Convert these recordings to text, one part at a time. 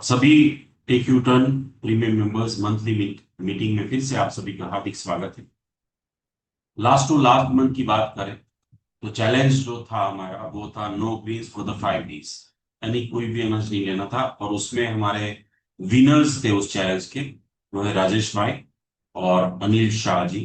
सभी take you turn premium members monthly meeting में फिर से आप सभी का हार्दिक स्वागत है। लास्ट टू लास्ट मंथ की बात करें तो चैलेंज जो था हमारा वो था no greens for the 5 days, यानी कोई भी अनाज नहीं लेना था। और उसमें हमारे विनर्स थे उस चैलेंज के, वो है राजेश भाई और अनिल शाह जी।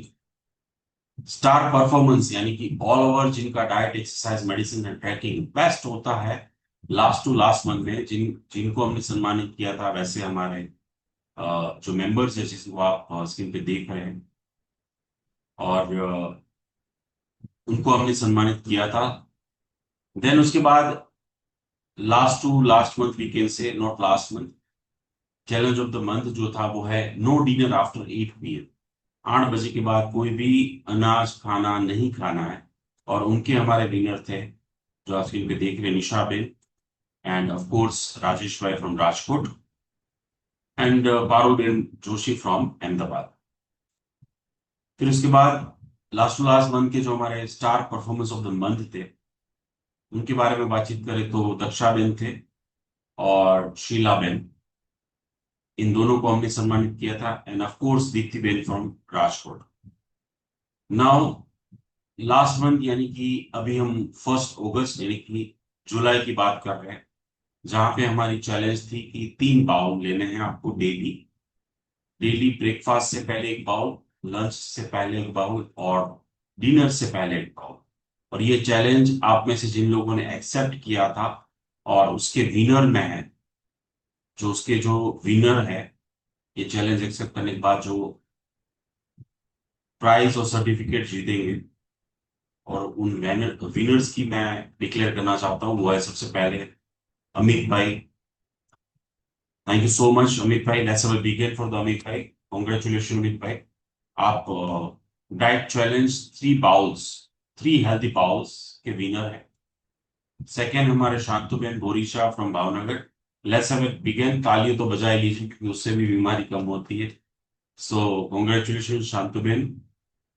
स्टार परफॉर्मेंस यानी कि ऑल ओवर जिनका diet exercise medicine and tracking best होता है लास्ट टू लास्ट मंथ में, जिनको हमने सम्मानित किया था। वैसे हमारे जो मेंबर्स है जिसको आप स्क्रीन पे देख रहे हैं, और उनको हमने सम्मानित किया था। देन उसके बाद last to last month we can say not last month, challenge of the month जो था वो है नो डिनर आफ्टर 8 PM। 8 बजे के बाद कोई भी अनाज खाना नहीं खाना है। और उनके हमारे विनर थे जो आप स्क्रीन पे देख रहे हैं, Nisha ben and of course Rajesh bhai from Rajkot and Parul ben Joshi from Ahmedabad. फिर उसके बाद लास्ट टू लास्ट मंथ के जो हमारे star performance of the month थे उनके बारे में बातचीत करें तो दक्षा बेन थे और शीला बेन, इन दोनों को हमने सम्मानित किया था। And of course Deepti Ben from Rajkot. Now last month यानी कि अभी हम 1 अगस्त यानी कि जुलाई की बात कर रहे हैं, जहां पे हमारी चैलेंज थी कि 3 बाउल लेने हैं आपको डेली। डेली ब्रेकफास्ट से पहले एक बाउल, लंच से पहले एक बाउल और डिनर से पहले एक बाउल। और ये चैलेंज आप में से जिन लोगों ने एक्सेप्ट किया था और उसके विनर में है, जो उसके जो विनर है ये चैलेंज एक्सेप्ट करने के बाद जो प्राइज और सर्टिफिकेट जीतेंगे, और उन विनर्स की मैं डिक्लेयर करना चाहता हूँ। वो है सबसे पहले अमित भाई। Thank you so much Amit भाई। Let's have a big hand for the Amit भाई। कॉन्ग्रेचुलेशन अमित भाई। आप diet challenge 3 bowls, 3 healthy bowls के विनर है। सेकेंड हमारे Shantuben Borisha from Bhavnagar. Let's have a big hand, तालियों तो बजाई लीजिए क्योंकि उससे भी बीमारी कम होती है। So congratulation शांतुबेन।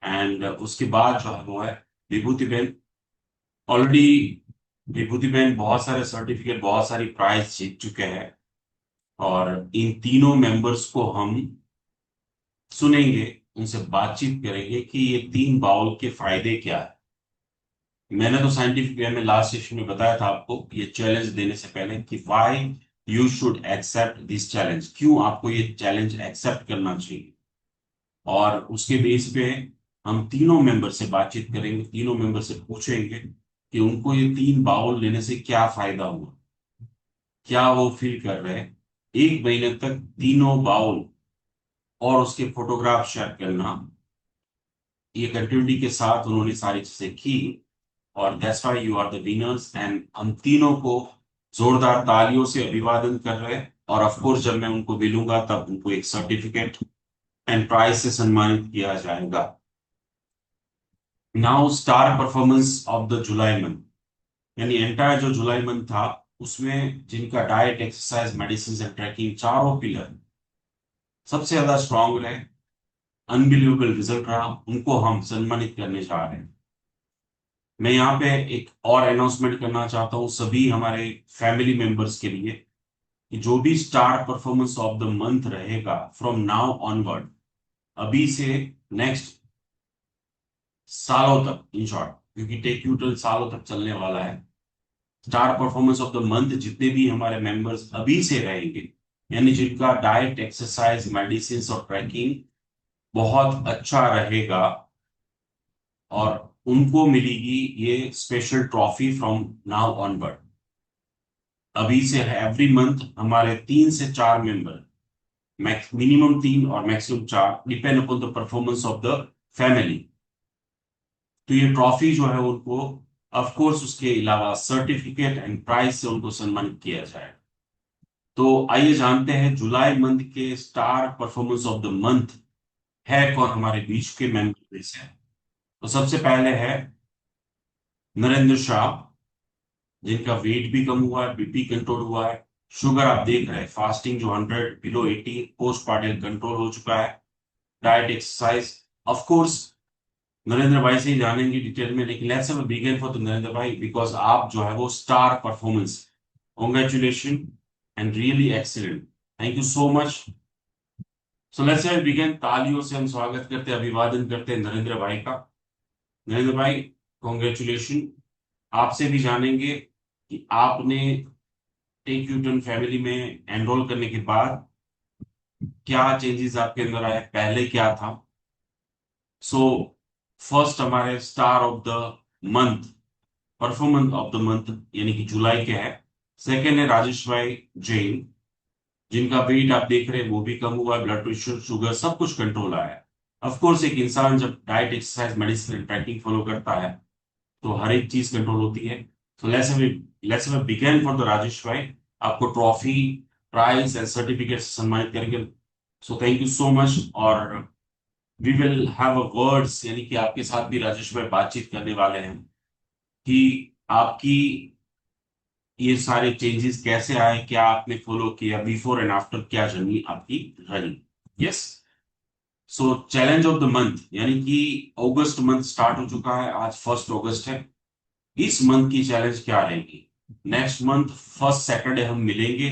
एंड उसके बाद जो है वो है विभूति बेन। ऑलरेडी विभूति बेन बहुत सारे सर्टिफिकेट, बहुत सारी प्राइज जीत चुके हैं। और इन तीनों मेंबर्स को हम सुनेंगे, उनसे बातचीत करेंगे कि ये 3 बाउल के फायदे क्या है। मैंने तो साइंटिफिक वे में लास्ट सेशन में बताया था आपको ये चैलेंज देने से पहले कि why you should accept this challenge, क्यों आपको ये चैलेंज एक्सेप्ट करना चाहिए। और उसके बेस पे हम तीनों मेंबर से बातचीत करेंगे, तीनों मेंबर से पूछेंगे कि उनको ये 3 बाउल लेने से क्या फायदा हुआ, क्या वो फील कर रहे हैं। 1 महीने तक तीनों बाउल और उसके फोटोग्राफ शेयर करना, ये कंटिन्यूटी के साथ उन्होंने सारी चीजें की। और that's why you are the winners. And हम तीनों को जोरदार तालियों से अभिवादन कर रहे हैं। और ऑफ कोर्स जब मैं उनको मिलूंगा तब उनको एक सर्टिफिकेट एंड प्राइज से सम्मानित किया जाएगा। Now star performance of the July month, यानी एंटायर जो जुलाई मंथ था उसमें जिनका diet exercise medicine and tracking चारों पिलर सबसे ज्यादा स्ट्रांग रहे, अनबिलीवेबल रिजल्ट रहा, उनको हम सम्मानित करने जा रहे हैं। मैं यहाँ पे एक और अनाउंसमेंट करना चाहता हूँ सभी हमारे फैमिली मेंबर्स के लिए कि जो भी star performance of the month रहेगा फ्रॉम नाउ ऑनवर्ड, अभी से नेक्स्ट सालों तक, इन शॉर्ट क्योंकि टेक ट्यूटोरियल सालों तक चलने वाला है, star performance of the month जितने भी हमारे मेंबर्स अभी से रहेंगे, यानी जिनका डाइट एक्सरसाइज मेडिसिन और ट्रैकिंग बहुत अच्छा रहेगा, और उनको मिलेगी ये special trophy from now onward. अभी से एवरी मंथ हमारे 3 से 4 मेंबर, मिनिमम 3 और maximum 4, depend upon the performance of the family, तो ये ट्रॉफी जो है उनको ऑफ कोर्स उसके अलावा सर्टिफिकेट एंड प्राइज से उनको सम्मानित किया जाए। तो आइए जानते हैं जुलाई मंथ के star performance of the month है कौन हमारे बीच के मेंबर में से। तो सबसे पहले है नरेंद्र शाह, जिनका वेट भी कम हुआ है, बीपी कंट्रोल हुआ है, शुगर आप देख रहे हैं फास्टिंग जो 100 बिलो 80, पोस्ट पार्टियल कंट्रोल हो चुका है, diet exercise. Of course Narendra भाई से ही जानेंगे डिटेल में, लेकिन let's have a begin for the Narendra भाई बिकॉज आप जो है वो star performance, congratulation and really excellent. Thank you so much. So let's say begin. तालियों से हम स्वागत करते हैं, अभिवादन करते हैं नरेंद्र भाई का। नरेंद्र भाई, कॉन्ग्रेचुलेशन। आपसे भी जानेंगे कि आपने टेक यू टर्न फैमिली में एनरोल करने के बाद क्या चेंजेस आपके अंदर आए, पहले क्या था। सो फर्स्ट हमारे star of the month, performance of the month यानी कि जुलाई के है। सेकेंड है राजेश भाई जैन, जिनका वेट आप देख रहे हैं वो भी कम हुआ है, ब्लड प्रेशर शुगर सब कुछ कंट्रोल आया है। ऑफ कोर्स एक इंसान जब diet exercise medicine tracking follow करता है तो हर एक चीज कंट्रोल होती है। तो let's begin for the Rajesh भाई। आपको ट्रॉफी, प्राइज एंड सर्टिफिकेट से सम्मानित करेंगे। So thank you so much. और we will have a words, यानी कि आपके साथ भी राजेश भाई बातचीत करने वाले हैं कि आपकी ये सारे चेंजेस कैसे आए, क्या आपने फॉलो किया, बिफोर एंड आफ्टर क्या जर्नी आपकी रही। Yes. So challenge of the month, यानी कि अगस्त मंथ स्टार्ट हो चुका है, आज 1 अगस्त है। इस मंथ की चैलेंज क्या रहेगी, नेक्स्ट मंथ फर्स्ट सैटरडे हम मिलेंगे,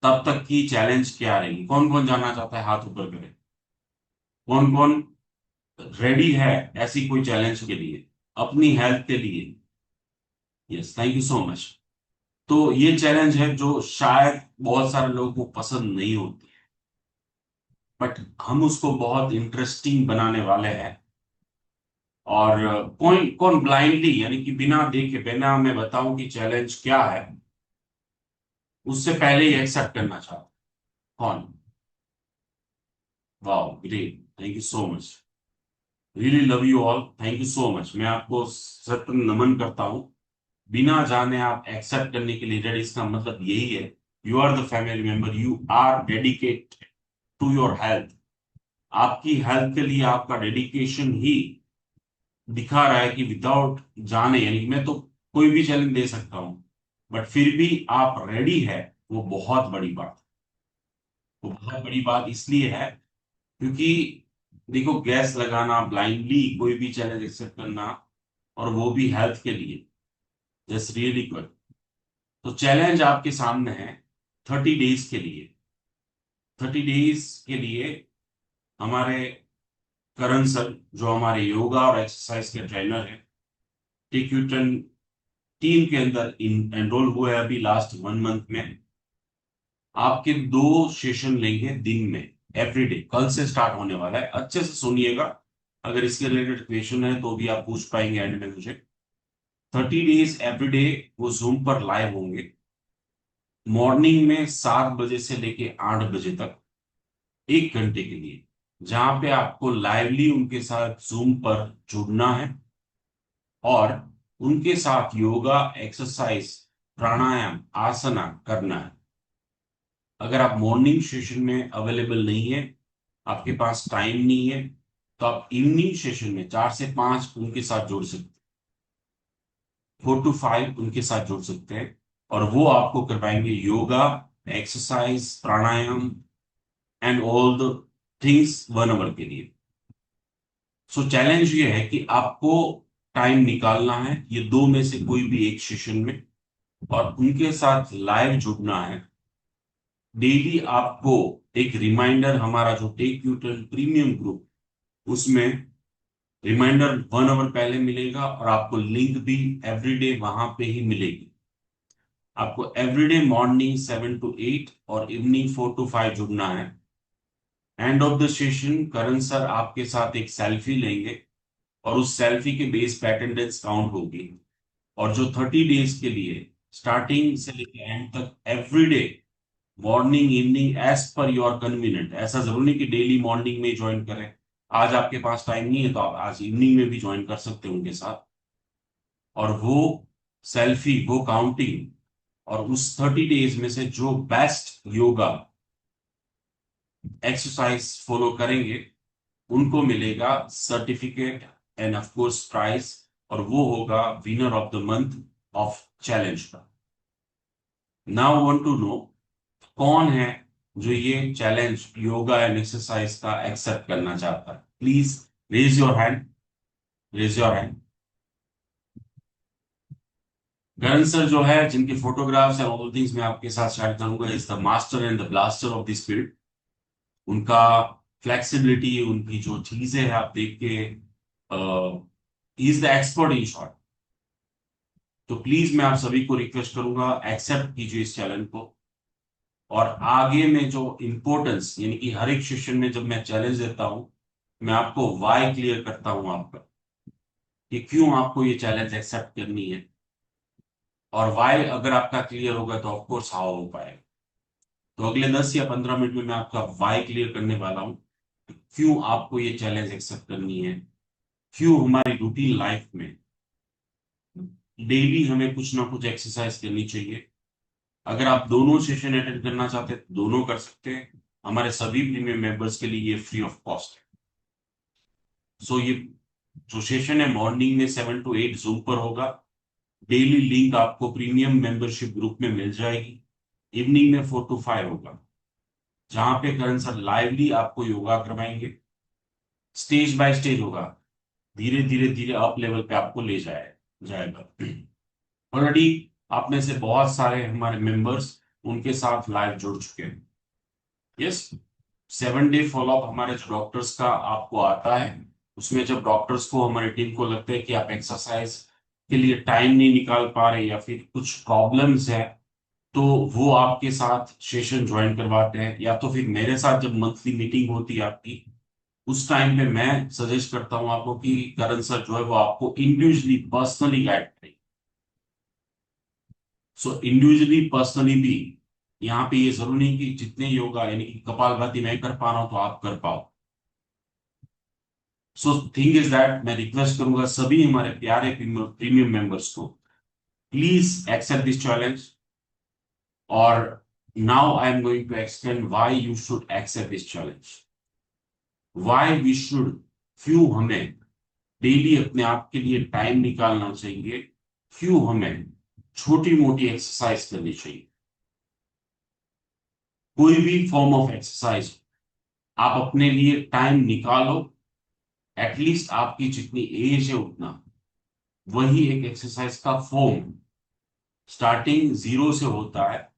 तब तक की चैलेंज क्या रहेगी। कौन कौन जानना चाहता है, हाथ ऊपर करें। कौन कौन रेडी है ऐसी कोई चैलेंज के लिए, अपनी हेल्थ के लिए। Yes, thank you so much. तो ये चैलेंज है जो शायद बहुत सारे लोगों को पसंद नहीं होती, बट हम उसको बहुत इंटरेस्टिंग बनाने वाले हैं। और कौन कौन ब्लाइंडली, यानी कि बिना देखे, बिना मैं बताऊं कि चैलेंज क्या है, उससे पहले ही एक्सेप्ट करना चाहता, कौन। Wow, great, thank you so much. Really love you all, thank you so much. मैं आपको सत नमन करता हूं। बिना जाने आप एक्सेप्ट करने के लिए रेडी, इसका मतलब यही है you are the family member, you are dedicate to your health. आपकी हेल्थ के लिए आपका डेडिकेशन ही दिखा रहा है कि विदाउट जाने, यानी कि मैं तो कोई भी चैलेंज दे सकता हूं, बट फिर भी आप रेडी है, वो बहुत बड़ी बात। वो बहुत बड़ी बात इसलिए है क्योंकि देखो, गैस लगाना, ब्लाइंडली कोई भी चैलेंज एक्सेप्ट करना, और वो भी हेल्थ के लिए, जस्ट रियली गुड। तो चैलेंज आपके सामने है 30 डेज के लिए। 30 डेज के लिए हमारे करण सर, जो हमारे योगा और एक्सरसाइज के ट्रेनर हैं, टेक्यूटन टीम के अंदर एनरोल हुए हैं अभी लास्ट 1 मंथ में। आपके 2 सेशन लेंगे दिन में, एवरीडे, कल से स्टार्ट होने वाला है। अच्छे से सुनिएगा, अगर इसके रिलेटेड क्वेश्चन है तो भी आप पूछ पाएंगे एंड में मुझे। 30 डेज एवरीडे वो जूम पर लाइव होंगे, मॉर्निंग में 7 बजे से लेके 8 बजे तक, 1 घंटे के लिए, जहां पे आपको लाइवली उनके साथ जूम पर जुड़ना है और उनके साथ योगा, एक्सरसाइज, प्राणायाम, आसना करना है। अगर आप मॉर्निंग सेशन में अवेलेबल नहीं है, आपके पास टाइम नहीं है, तो आप इवनिंग सेशन में 4 से 5 उनके साथ जुड़ सकते हैं, 4 to 5 उनके साथ जुड़ सकते हैं, और वो आपको करवाएंगे yoga, exercise, pranayama and all the things 1 hour के लिए। सो चैलेंज ये है कि आपको टाइम निकालना है ये दो में से कोई भी एक सेशन में, और उनके साथ लाइव जुड़ना है। डेली आपको एक रिमाइंडर, हमारा जो take you turn premium group, उसमें रिमाइंडर 1 आवर पहले मिलेगा, और आपको लिंक भी एवरीडे वहां पे ही मिलेगी। आपको एवरीडे मॉर्निंग 7 to 8 और इवनिंग 4 to 5 जुड़ना है। End of the session Karan sir आपके साथ एक सेल्फी लेंगे, और उस सेल्फी के बेस पे अटेंडेंस काउंट होगी। और जो 30 डेज के लिए स्टार्टिंग से लेकर एंड तक everyday morning evening as per your convenient, ऐसा जरूरी नहीं कि डेली मॉर्निंग में ज्वाइन करें। आज आपके पास टाइम नहीं है तो आप आज इवनिंग में भी ज्वाइन कर सकते हैं उनके साथ। और वो सेल्फी, वो काउंटिंग, और उस 30 डेज में से जो बेस्ट योगा एक्सरसाइज फॉलो करेंगे उनको मिलेगा certificate and of course prize, और वो होगा winner of the month of challenge का। नाउ वांट टू नो कौन है जो ये चैलेंज योगा एंड एक्सरसाइज का एक्सेप्ट करना चाहता है। Please raise your hand, raise your hand. Karan sir जो है, जिनके फोटोग्राफ्स एंड ऑल थिंग्स मैं आपके साथ शेयर करूंगा, is the master and the blaster of this field. उनका फ्लेक्सिबिलिटी, उनकी जो चीजें हैं आप देख के, is the expert in short. तो प्लीज मैं आप सभी को रिक्वेस्ट करूंगा, एक्सेप्ट कीजिए इस चैलेंज को। और आगे में जो इंपॉर्टेंस, यानी कि हर एक सेशन में जब मैं चैलेंज देता हूं, मैं आपको वाई क्लियर करता हूं आपका, कि क्यों आपको ये चैलेंज एक्सेप्ट करनी है। और वाई अगर आपका क्लियर होगा तो ऑफकोर्स हाउ हो पाएगा। तो अगले 10 या 15 मिनट में मैं आपका वाई क्लियर करने वाला हूं, क्यों आपको ये चैलेंज एक्सेप्ट करनी है, क्यों हमारी रूटीन लाइफ में डेली हमें कुछ ना कुछ एक्सरसाइज करनी चाहिए। अगर आप दोनों सेशन अटेंड करना चाहते हैं तो दोनों कर सकते हैं। हमारे सभी प्रीमियम मेंबर्स के लिए ये फ्री ऑफ कॉस्ट है। सो ये जो सेशन है मॉर्निंग में 7 to 8 जूम पर होगा। डेली लिंक आपको प्रीमियम मेंबरशिप ग्रुप में मिल जाएगी। इवनिंग में 4 to 5 होगा, जहां पे करण सर लाइवली आपको योगा करवाएंगे। स्टेज बाय स्टेज होगा, धीरे धीरे धीरे अप लेवल पे आपको ले जाएगा। ऑलरेडी आप में से बहुत सारे हमारे मेंबर्स उनके साथ लाइव जुड़ चुके हैं। यस, 7 डे फॉलोअप हमारे जो डॉक्टर्स का आपको आता है, उसमें जब डॉक्टर्स को, हमारी टीम को लगता है कि आप एक्सरसाइज के लिए टाइम नहीं निकाल पा रहे या फिर कुछ प्रॉब्लम्स है, तो वो आपके साथ सेशन ज्वाइन करवाते हैं, या तो फिर मेरे साथ जब मंथली मीटिंग होती है आपकी, उस टाइम पे मैं सजेस्ट करता हूं आपको कि करण सर जो है वो आपको इंडिविजुअली पर्सनली गाइड करें। सो इंडिविजुअली पर्सनली भी, यहाँ पे ये जरूरी नहीं कि जितने योगा यानी कि कपालभाति मैं कर पा रहा हूं तो आप कर पाओ। सो थिंग इज दैट मैं रिक्वेस्ट करूंगा सभी हमारे प्यारे प्रीमियम मेंबर्स को, प्लीज एक्सेप्ट दिस चैलेंज। और now I am going to explain why you should accept this challenge, why we should, क्यों हमें डेली अपने आप के लिए टाइम निकालना चाहिए, क्यों हमें छोटी मोटी एक्सरसाइज करनी चाहिए। कोई भी फॉर्म ऑफ एक्सरसाइज आप अपने लिए टाइम निकालो, एटलीस्ट आपकी जितनी एज है उतना, वही एक एक्सरसाइज का फॉर्म स्टार्टिंग 0 से होता है,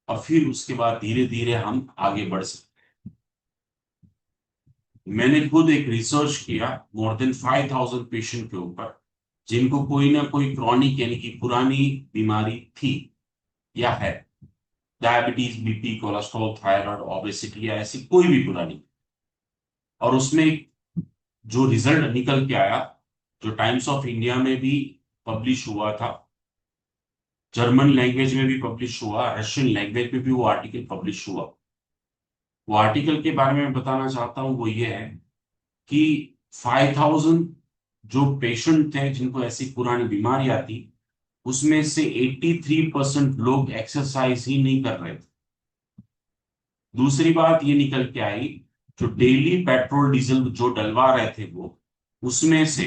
और फिर उसके बाद धीरे धीरे हम आगे बढ़ सकते हैं। मैंने खुद एक रिसर्च किया मोर देन 5,000 पेशेंट के ऊपर, जिनको कोई ना कोई क्रॉनिक यानी कि पुरानी बीमारी थी या है, diabetes, BP, cholesterol, thyroid, obesity या ऐसी कोई भी पुरानी। और उसमें जो रिजल्ट निकल के आया, जो टाइम्स ऑफ इंडिया में भी पब्लिश हुआ था, जर्मन लैंग्वेज में भी पब्लिश हुआ, रशियन लैंग्वेज में भी वो आर्टिकल पब्लिश हुआ। वो आर्टिकल के बारे में मैं बताना चाहता हूं, वो ये है कि 5,000 जो पेशेंट थे जिनको ऐसी पुरानी बीमारियां थी, उसमें से 83% लोग एक्सरसाइज ही नहीं कर रहे थे। दूसरी बात ये निकल के आई, जो डेली पेट्रोल डीजल जो डलवा रहे थे वो, उसमें से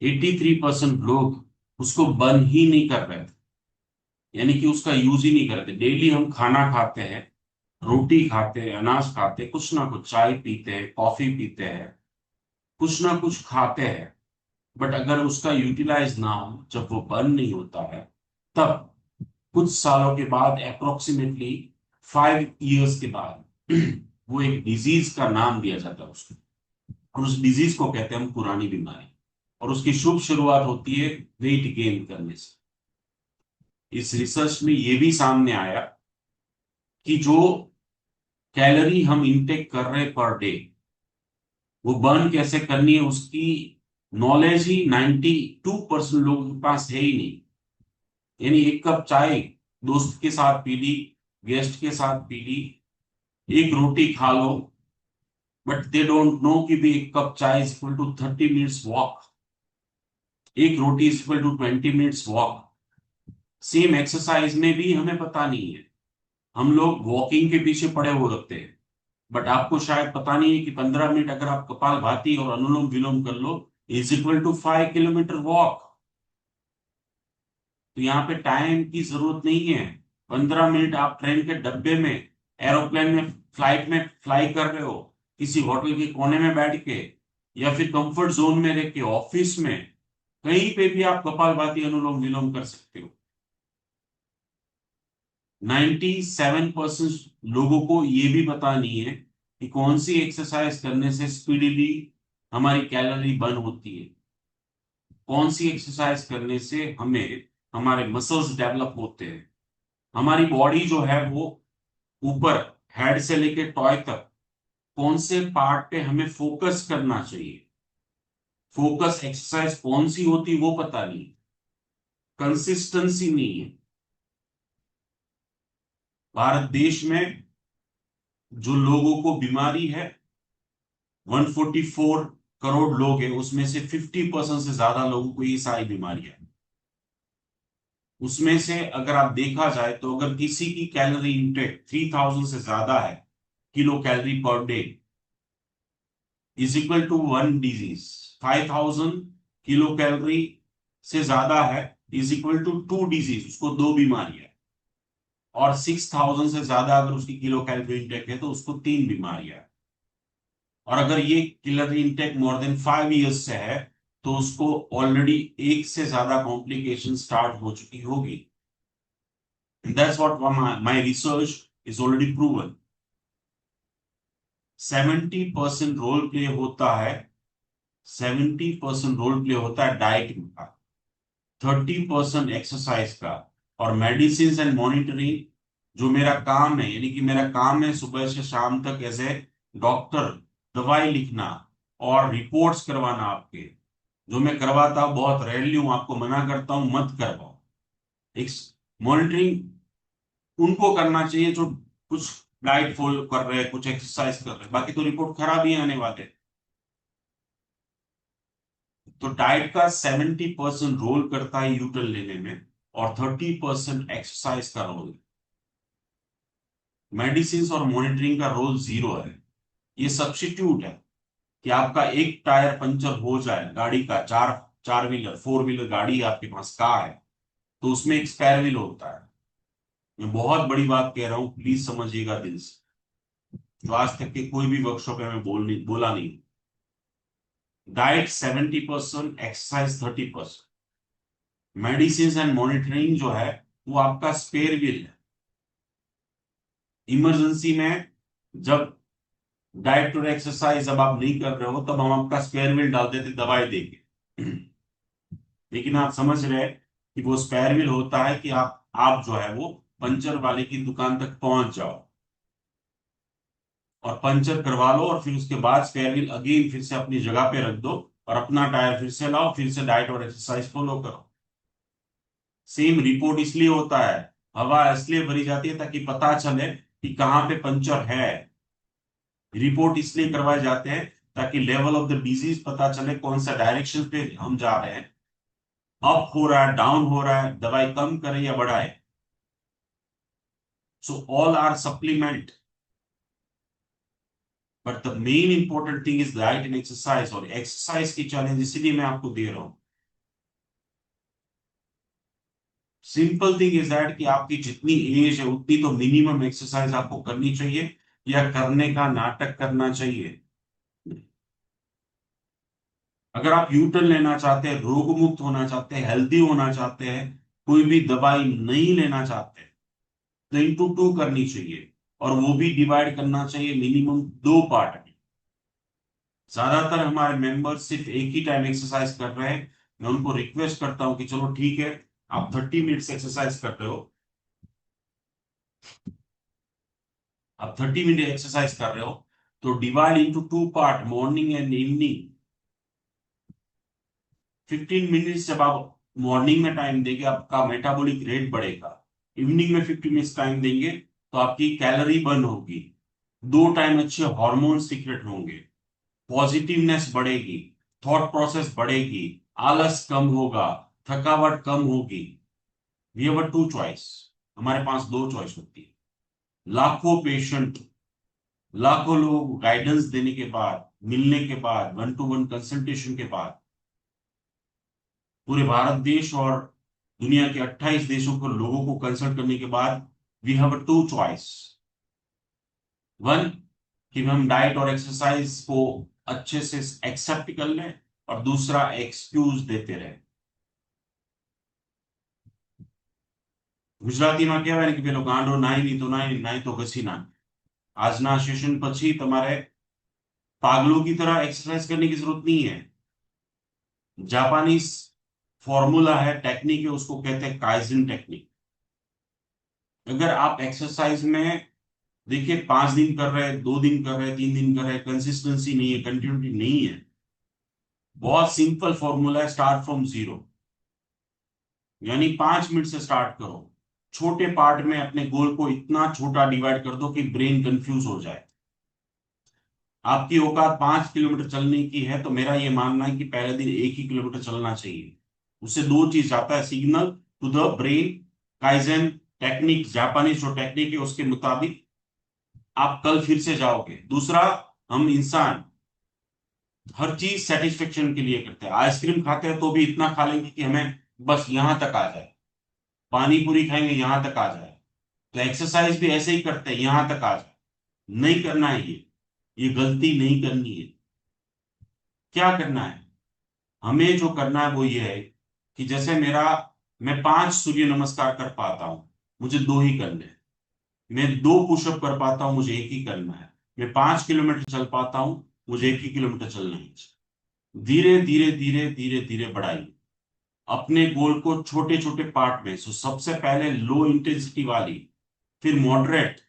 83% लोग उसको बंद ही नहीं कर रहे थे, यानी कि उसका यूज ही नहीं करते। डेली हम खाना खाते हैं, रोटी खाते हैं, अनाज खाते हैं, कुछ ना कुछ चाय पीते हैं, कॉफी पीते हैं, कुछ ना कुछ खाते हैं, बट अगर उसका यूटिलाइज ना हो, जब वो बर्न नहीं होता है, तब कुछ सालों के बाद, अप्रोक्सीमेटली 5 years के बाद वो एक डिजीज का नाम दिया जाता है उसको, और उस डिजीज को कहते हैं हम पुरानी बीमारी। और उसकी शुभ शुरुआत होती है वेट गेन करने से। इस रिसर्च में ये भी सामने आया कि जो कैलोरी हम इंटेक कर रहे हैं पर डे, वो बर्न कैसे करनी है उसकी नॉलेज ही 92% लोगों के पास है ही नहीं। यानी एक कप चाय दोस्त के साथ पी ली, गेस्ट के साथ पी ली, एक रोटी खा लो, बट दे डोंट नो कि भी एक कप चाय is equal to 30 minutes walk, एक रोटी is equal to 20 minutes walk. Same exercise में भी हमें पता नहीं है, हम लोग वॉकिंग के पीछे पड़े हुए होते हैं, बट आपको शायद पता नहीं है कि 15 मिनट अगर आप कपाल भाती और अनुलोम विलोम कर लो, is equal to 5 kilometre walk. तो यहाँ पे टाइम की जरूरत नहीं है। 15 मिनट आप ट्रेन के डब्बे में, एरोप्लेन में, फ्लाइट में फ्लाई कर रहे हो, किसी होटल के कोने में बैठ के, या फिर कंफर्ट जोन में रह के, ऑफिस में, कहीं पे भी आप कपालभाति अनुलोम विलोम कर सकते हो। 97% लोगों को ये भी पता नहीं है कि कौन सी एक्सरसाइज करने से स्पीडीली हमारी कैलोरी बर्न होती है, कौन सी एक्सरसाइज करने से हमें हमारे मसल्स डेवलप होते हैं, हमारी बॉडी जो है वो ऊपर हेड से लेके टॉय तक कौन से पार्ट पे हमें फोकस करना चाहिए, फोकस एक्सरसाइज कौन सी होती वो पता नहीं, कंसिस्टेंसी नहीं है। भारत देश में जो लोगों को बीमारी है 144 करोड़ लोग हैं, उसमें से 50% से ज्यादा लोगों को ये सारी बीमारियां हैं। उसमें से अगर आप देखा जाए तो अगर किसी की कैलोरी इंटेक 3000 से ज्यादा है, kilo calorie per day, is equal to one disease. 5000 kilo calorie से ज्यादा है is equal to two disease, उसको दो बीमारियां। और 6000 से ज्यादा अगर उसकी किलो कैलोरी इंटेक है तो उसको तीन बीमारियां। और अगर ये calorie intake more than 5 years से है तो उसको ऑलरेडी एक से ज्यादा कॉम्प्लिकेशन स्टार्ट हो चुकी होगी। That's what my research is already proven. 70% role play होता है, 70% रोल प्ले होता है डाइट का, 30% एक्सरसाइज का, और मेडिसिन एंड मॉनिटरिंग जो मेरा काम है, यानी कि मेरा काम है सुबह से शाम तक एज ए डॉक्टर दवाई लिखना और रिपोर्ट्स करवाना आपके, जो मैं करवाता हूं बहुत रेयरली हूं, आपको मना करता हूं मत करवाओ। एक मॉनिटरिंग उनको करना चाहिए जो कुछ डाइट फॉलो कर रहे हैं, कुछ एक्सरसाइज कर रहे हैं, बाकी तो रिपोर्ट खराब ही आने वाले। तो डाइट का 70% रोल करता है यूटन लेने में और 30% एक्सरसाइज का रोल है। मेडिसिन और मॉनिटरिंग का रोल जीरो है। ये सब्स्टिट्यूट है कि आपका एक टायर पंचर हो जाए गाड़ी का, चार चार व्हीलर 4 व्हीलर गाड़ी आपके पास कार है, तो उसमें एक स्पेयर व्हील होता है। मैं बहुत बड़ी बात कह रहा हूं, प्लीज समझिएगा दिल से, जो आज तक के कोई भी वर्कशॉप में मैं बोला नहीं। Diet 70%, exercise 30%, medicine and monitoring जो है वो आपका स्पेयर व्हील है। इमरजेंसी में जब डाइट और एक्सरसाइज जब आप नहीं कर रहे हो तब हम आपका स्पेयर व्हील डाल देते दवाई देके। लेकिन आप समझ रहे हैं कि वो स्पेयर व्हील होता है कि आप जो है वो पंचर वाले की दुकान तक पहुंच जाओ और पंचर करवा लो, और फिर उसके बाद स्पेयर व्हील अगेन फिर से अपनी जगह पे रख दो और अपना टायर फिर से लाओ, फिर से डाइट और एक्सरसाइज फॉलो करो। सेम रिपोर्ट इसलिए होता है, हवा इसलिए भरी जाती है ताकि पता चले कि कहाँ पे पंचर है। रिपोर्ट इसलिए करवाए जाते हैं ताकि लेवल ऑफ द डिजीज पता चले, कौन सा डायरेक्शन पे हम जा रहे हैं, अप हो रहा है डाउन हो रहा है, दवाई कम करे या बढ़ाए। So all are supplement, but the main important thing is diet and exercise. और एक्सरसाइज की चैलेंज इसीलिए मैं आपको दे रहा हूं। सिंपल थिंग इज दैट कि आपकी जितनी एज है उतनी तो मिनिमम एक्सरसाइज आपको करनी चाहिए या करने का नाटक करना चाहिए। अगर आप यूटर्न लेना चाहते हैं, रोग मुक्त होना चाहते हैं, हेल्दी होना चाहते हैं, कोई भी दवाई नहीं लेना चाहते, तो इंटू टू करनी चाहिए, और वो भी डिवाइड करना चाहिए मिनिमम 2 पार्ट में। ज्यादातर हमारे मेंबर्स सिर्फ एक ही टाइम एक्सरसाइज कर रहे हैं। मैं उनको रिक्वेस्ट करता हूं कि चलो ठीक है, आप 30 मिनट्स एक्सरसाइज कर रहे हो, आप 30 मिनट एक्सरसाइज कर रहे हो, तो divide into 2 part, morning and evening. 15 minutes जब आप मॉर्निंग में टाइम देंगे आपका मेटाबॉलिक रेट बढ़ेगा, इवनिंग में 15 मिनट्स टाइम देंगे तो आपकी कैलोरी बर्न होगी, 2 टाइम अच्छे हार्मोन सीक्रेट होंगे, पॉजिटिवनेस बढ़ेगी, थॉट प्रोसेस बढ़ेगी, आलस कम होगा, थकावट कम होगी। We have a two choice, हमारे पास दो चॉइस होती है। लाखों पेशेंट, लाखों लोग गाइडेंस देने के बाद, मिलने के बाद, 1-to-1 कंसल्टेशन के बाद, पूरे भारत देश और दुनिया के 28 देशों को लोगों को कंसल्ट करने के बाद we have a two choice. One, कि हम डाइट और एक्सरसाइज को अच्छे से एक्सेप्ट कर लें, और दूसरा एक्सक्यूज देते रहे। ગુજરાતીમાં કહેવાય ને કે પેલો ગાંડો નાય નહીં તો નાય, નાય તો ઘસી નાખ। આજના સેशन પછી તમારે पागलों की तरह एक्सरसाइज करने की जरूरत नहीं है। जापानीज फॉर्मूला है, टेक्निक है, उसको कहते हैं काइजन टेक्निक। अगर आप एक्सरसाइज में देखिए 5 दिन कर रहे हैं, 2 दिन कर रहे हैं, 3 दिन कर रहे हैं, कंसिस्टेंसी नहीं है, कंटिन्यूटी नहीं है, बहुत सिंपल फॉर्मूला है, स्टार्ट फ्रॉम जीरो। यानी 5 मिनट से स्टार्ट करो, छोटे पार्ट में अपने गोल को इतना छोटा डिवाइड कर दो कि ब्रेन कंफ्यूज हो जाए। आपकी औकात 5 किलोमीटर चलने की है तो मेरा यह मानना है कि पहले दिन 1 ही किलोमीटर चलना चाहिए। उससे 2 चीज आता है, signal to the brain, kaizen technique, Japanese जो टेक्निक है उसके मुताबिक आप कल फिर से जाओगे। दूसरा, हम इंसान हर चीज सेटिस्फेक्शन के लिए करते हैं। आइसक्रीम खाते हैं तो भी इतना खा लेंगे कि हमें बस यहां तक आ जाए, पानी पूरी खाएंगे यहां तक आ जाए। तो एक्सरसाइज भी ऐसे ही करते हैं, यहां तक आ जाए। नहीं करना है, ये गलती नहीं करनी है। क्या करना है, हमें जो करना है वो ये है कि जैसे मैं 5 सूर्य नमस्कार कर पाता हूं, मुझे 2 ही करने हैं। मैं 2 पुशअप कर पाता हूं, मुझे 1 ही करना है। मैं 5 किलोमीटर चल पाता हूं, मुझे 1 ही किलोमीटर चलना है। धीरे धीरे धीरे धीरे धीरे बढ़ाइए अपने गोल को छोटे छोटे पार्ट में। सो सबसे पहले लो इंटेंसिटी वाली, फिर मॉडरेट,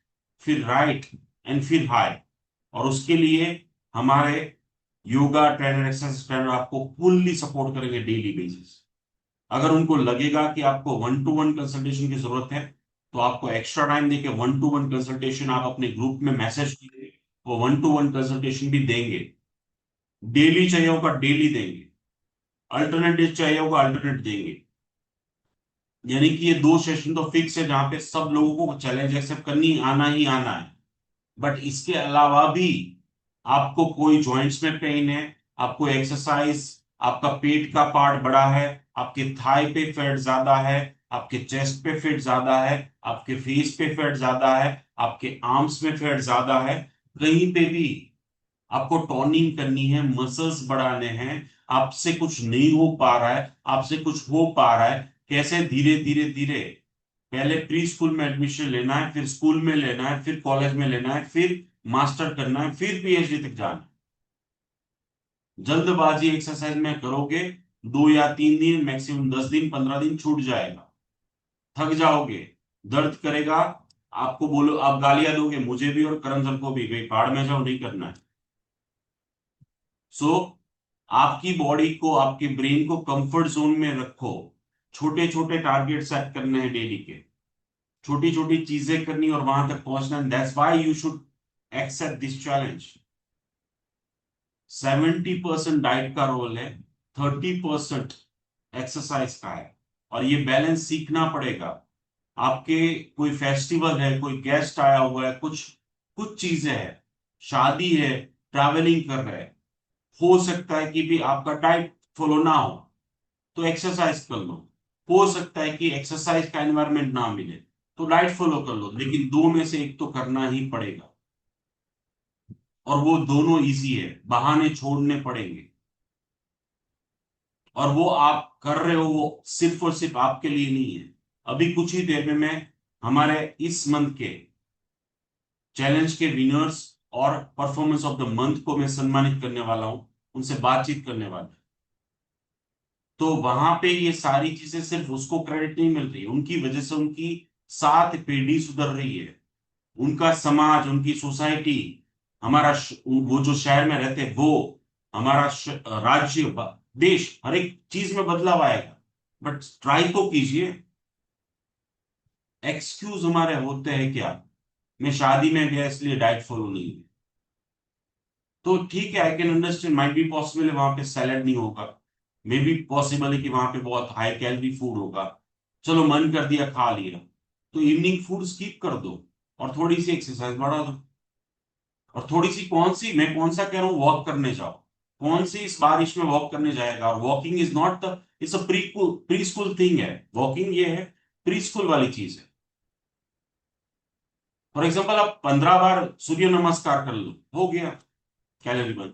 फिर राइट एंड फिर हाई। और उसके लिए हमारे योगा ट्रेनर, एक्सरसाइज ट्रेनर आपको फुल्ली सपोर्ट करेंगे डेली बेसिस। अगर उनको लगेगा कि आपको 1-to-1 कंसल्टेशन की जरूरत है तो आपको एक्स्ट्रा टाइम देके 1-to-1 कंसल्टेशन आप अपने ग्रुप में मैसेज कीजिए, वो 1-to-1 कंसल्टेशन भी देंगे। डेली चाहिए होगा डेली देंगे, अल्टरनेट डे चाहिए होगा अल्टरनेट देंगे। यानी कि ये 2 सेशन तो फिक्स है जहां पे सब लोगों को चैलेंज एक्सेप्ट करनी आना ही आना है। बट इसके अलावा भी आपको कोई जॉइंट्स में पेन है, आपको एक्सरसाइज, आपका पेट का पार्ट बड़ा है, आपके थाई पे फैट ज्यादा है, आपके चेस्ट पे फैट ज्यादा है, आपके फेस पे फैट ज्यादा है, आपके आर्म्स में फैट ज्यादा है, कहीं पे भी आपको टोनिंग करनी है, मसल्स बढ़ाने हैं, आपसे कुछ नहीं हो पा रहा है, आपसे कुछ हो पा रहा है, कैसे धीरे धीरे धीरे पहले प्री स्कूल में एडमिशन लेना है, फिर स्कूल में लेना है, फिर कॉलेज में लेना है, फिर मास्टर करना है, फिर पीएचडी तक जाना है। जल्दबाजी एक्सरसाइज में करोगे 2 या 3 दिन, मैक्सिमम 10 दिन, 15 दिन छूट जाएगा, थक जाओगे, दर्द करेगा, आपको बोलो, आप गालियां दोगे मुझे भी और करण सर को भी, भाई पहाड़ में जाओ, नहीं करना है। सो आपकी बॉडी को, आपके ब्रेन को कंफर्ट जोन में रखो। छोटे छोटे टारगेट सेट करने हैं डेली के, छोटी छोटी चीजें करनी और वहां तक पहुंचना। That's why you should accept this challenge. 70% diet का रोल है, 30% एक्सरसाइज का है, और ये बैलेंस सीखना पड़ेगा। आपके कोई फेस्टिवल है, कोई गेस्ट आया हुआ है, कुछ कुछ चीजें है, शादी है, ट्रैवलिंग कर रहे हैं, हो सकता है कि भी आपका डाइट फॉलो ना हो तो एक्सरसाइज कर लो। हो सकता है कि एक्सरसाइज का एनवायरनमेंट ना मिले तो डाइट फॉलो कर लो, लेकिन 2 में से एक तो करना ही पड़ेगा। और वो दोनों इजी है, बहाने छोड़ने पड़ेंगे। और वो आप कर रहे हो वो सिर्फ और सिर्फ आपके लिए नहीं है। अभी कुछ ही देर में मैं हमारे इस मंथ के चैलेंज के विनर्स और परफॉर्मेंस ऑफ द मंथ को मैं सम्मानित करने वाला हूं, उनसे बातचीत करने वाला। तो वहां पे ये सारी चीजें सिर्फ उसको क्रेडिट नहीं मिल रही, उनकी वजह से उनकी 7 पीढ़ी सुधर रही है, उनका समाज, उनकी सोसाइटी, वो जो शहर में रहते हैं वो, हमारा राज्य, देश, हर एक चीज में बदलाव आएगा। बट ट्राई तो कीजिए। एक्सक्यूज हमारे होते हैं क्या, मैं शादी में गया इसलिए डाइट फॉलो नहीं हुई, तो ठीक है, I can understand, might be possible है वहां पे सैलेड नहीं होगा, मे बी पॉसिबल है कि वहां पे बहुत हाई कैलोरी फूड होगा, चलो मन कर दिया खा लिया, तो इवनिंग फूड स्किप कर दो और थोड़ी सी एक्सरसाइज बढ़ा दो। और थोड़ी सी मैं कौन सा कह रहा हूँ, वॉक करने जाओ। कौन सी इस बारिश में वॉक करने जाएगा? और walking is not the, it's a pre school thing है, वॉकिंग ये है प्री स्कूल वाली चीज है। फॉर एग्जाम्पल आप 15 बार सूर्य नमस्कार कर लो, हो गया कैलोरी बर्न।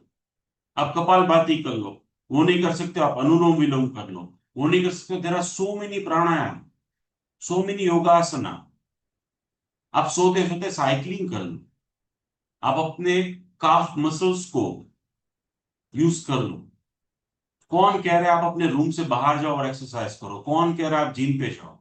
आप कपालभाति कर लो, वो नहीं कर सकते आप अनुलोम विलोम कर लो, वो नहीं कर सकते, there are so many pranayama. So many yogasana. आप सोते सोते साइकिलिंग कर लो, आप अपने काफ मसल्स को यूज कर लो। कौन कह रहा है आप अपने रूम से बाहर जाओ और एक्सरसाइज करो? कौन कह रहा है आप जिम पे जाओ?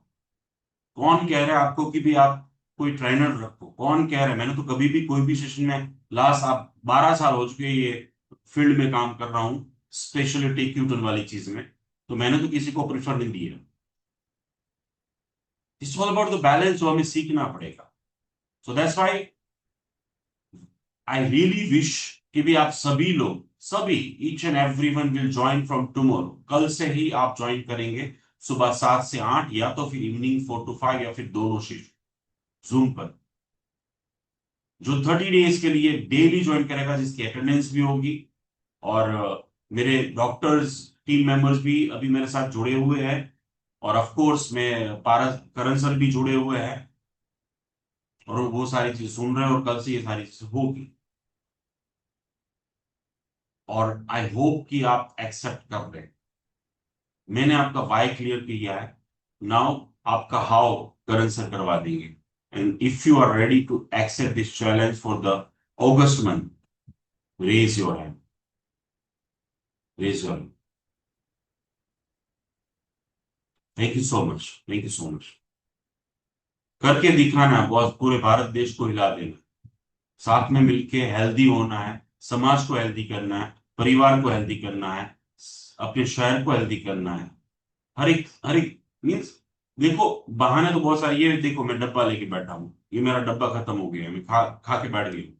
कौन कह रहा है आपको कि भी आप कोई ट्रेनर रखो? कौन कह रहा है? मैंने तो कभी भी कोई भी सेशन में, लास्ट आप 12 साल हो चुके हैं ये फील्ड में काम कर रहा हूँ, स्पेशलिटी क्यूटन वाली चीज में, तो मैंने तो किसी को प्रेफर नहीं दिया। It's all about the balance, जो हमें सीखना पड़ेगा। So that's why I really wish कि भी आप सभी लोग, सभी, each and every one will join from tomorrow. कल से ही आप ज्वाइन करेंगे, सुबह 7 से 8, या तो फिर इवनिंग 4 to 5, या फिर दोनों शिफ्ट जूम पर। जो 30 डेज के लिए डेली ज्वाइन करेगा, जिसकी अटेंडेंस भी होगी, और मेरे डॉक्टर्स टीम मेंबर्स भी अभी मेरे साथ जुड़े हुए हैं, और ऑफ कोर्स मैं पारस करण सर भी जुड़े हुए हैं, और वो सारी चीज सुन रहे हैं, और कल से ये सारी चीज होगी। और आई होप कि आप एक्सेप्ट कर रहे हैं। मैंने आपका वाई क्लियर किया है, नाउ आपका हाउ करण सर करवा देंगे। And if you are ready to accept this challenge for the August month, raise your hand, raise your hand. Thank you so much, thank you so much. करके दिखाना, बहुत पूरे भारत देश को हिला देना, साथ में मिलके हेल्दी होना है, समाज को हेल्दी करना है, परिवार को हेल्दी करना है, अपने शहर को हेल्दी करना है। हर एक मीन्स, देखो बहाने तो बहुत सारे, ये देखो मैं डब्बा लेके बैठा हूँ, ये मेरा डब्बा खत्म हो गया है, मैं खा खा के बैठ गई हूँ।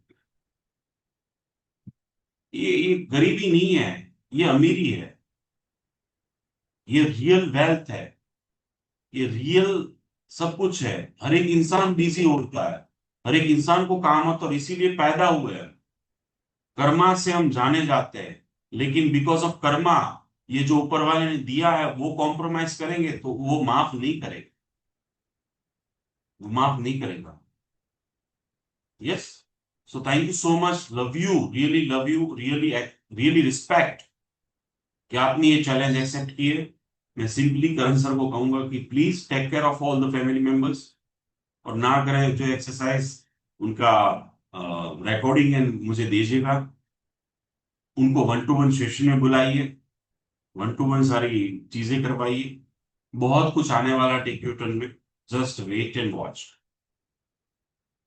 ये गरीबी नहीं है, ये अमीरी है, ये रियल वेल्थ है, ये रियल सब कुछ है। हर एक इंसान बिजी होता है, हर एक इंसान को काम आता, और इसीलिए पैदा हुए हैं। कर्मा से हम जाने जाते हैं, लेकिन बिकॉज ऑफ कर्मा, ये जो ऊपर वाले ने दिया है वो कॉम्प्रोमाइज करेंगे तो वो माफ नहीं करेगा, वो माफ नहीं करेगा। Yes. So thank you so much, love you really, really respect कि आपने ये चैलेंज एक्सेप्ट किए। मैं सिंपली करण सर को कहूंगा कि please take care of all the family members, और ना करें जो एक्सरसाइज, उनका रिकॉर्डिंग है मुझे दीजिएगा। उनको 1 to 1 सेशन में बुलाइए, 1 to 1 सारी चीजें करवाइए। बहुत कुछ आने वाला टेक्यूटन में, just wait and watch.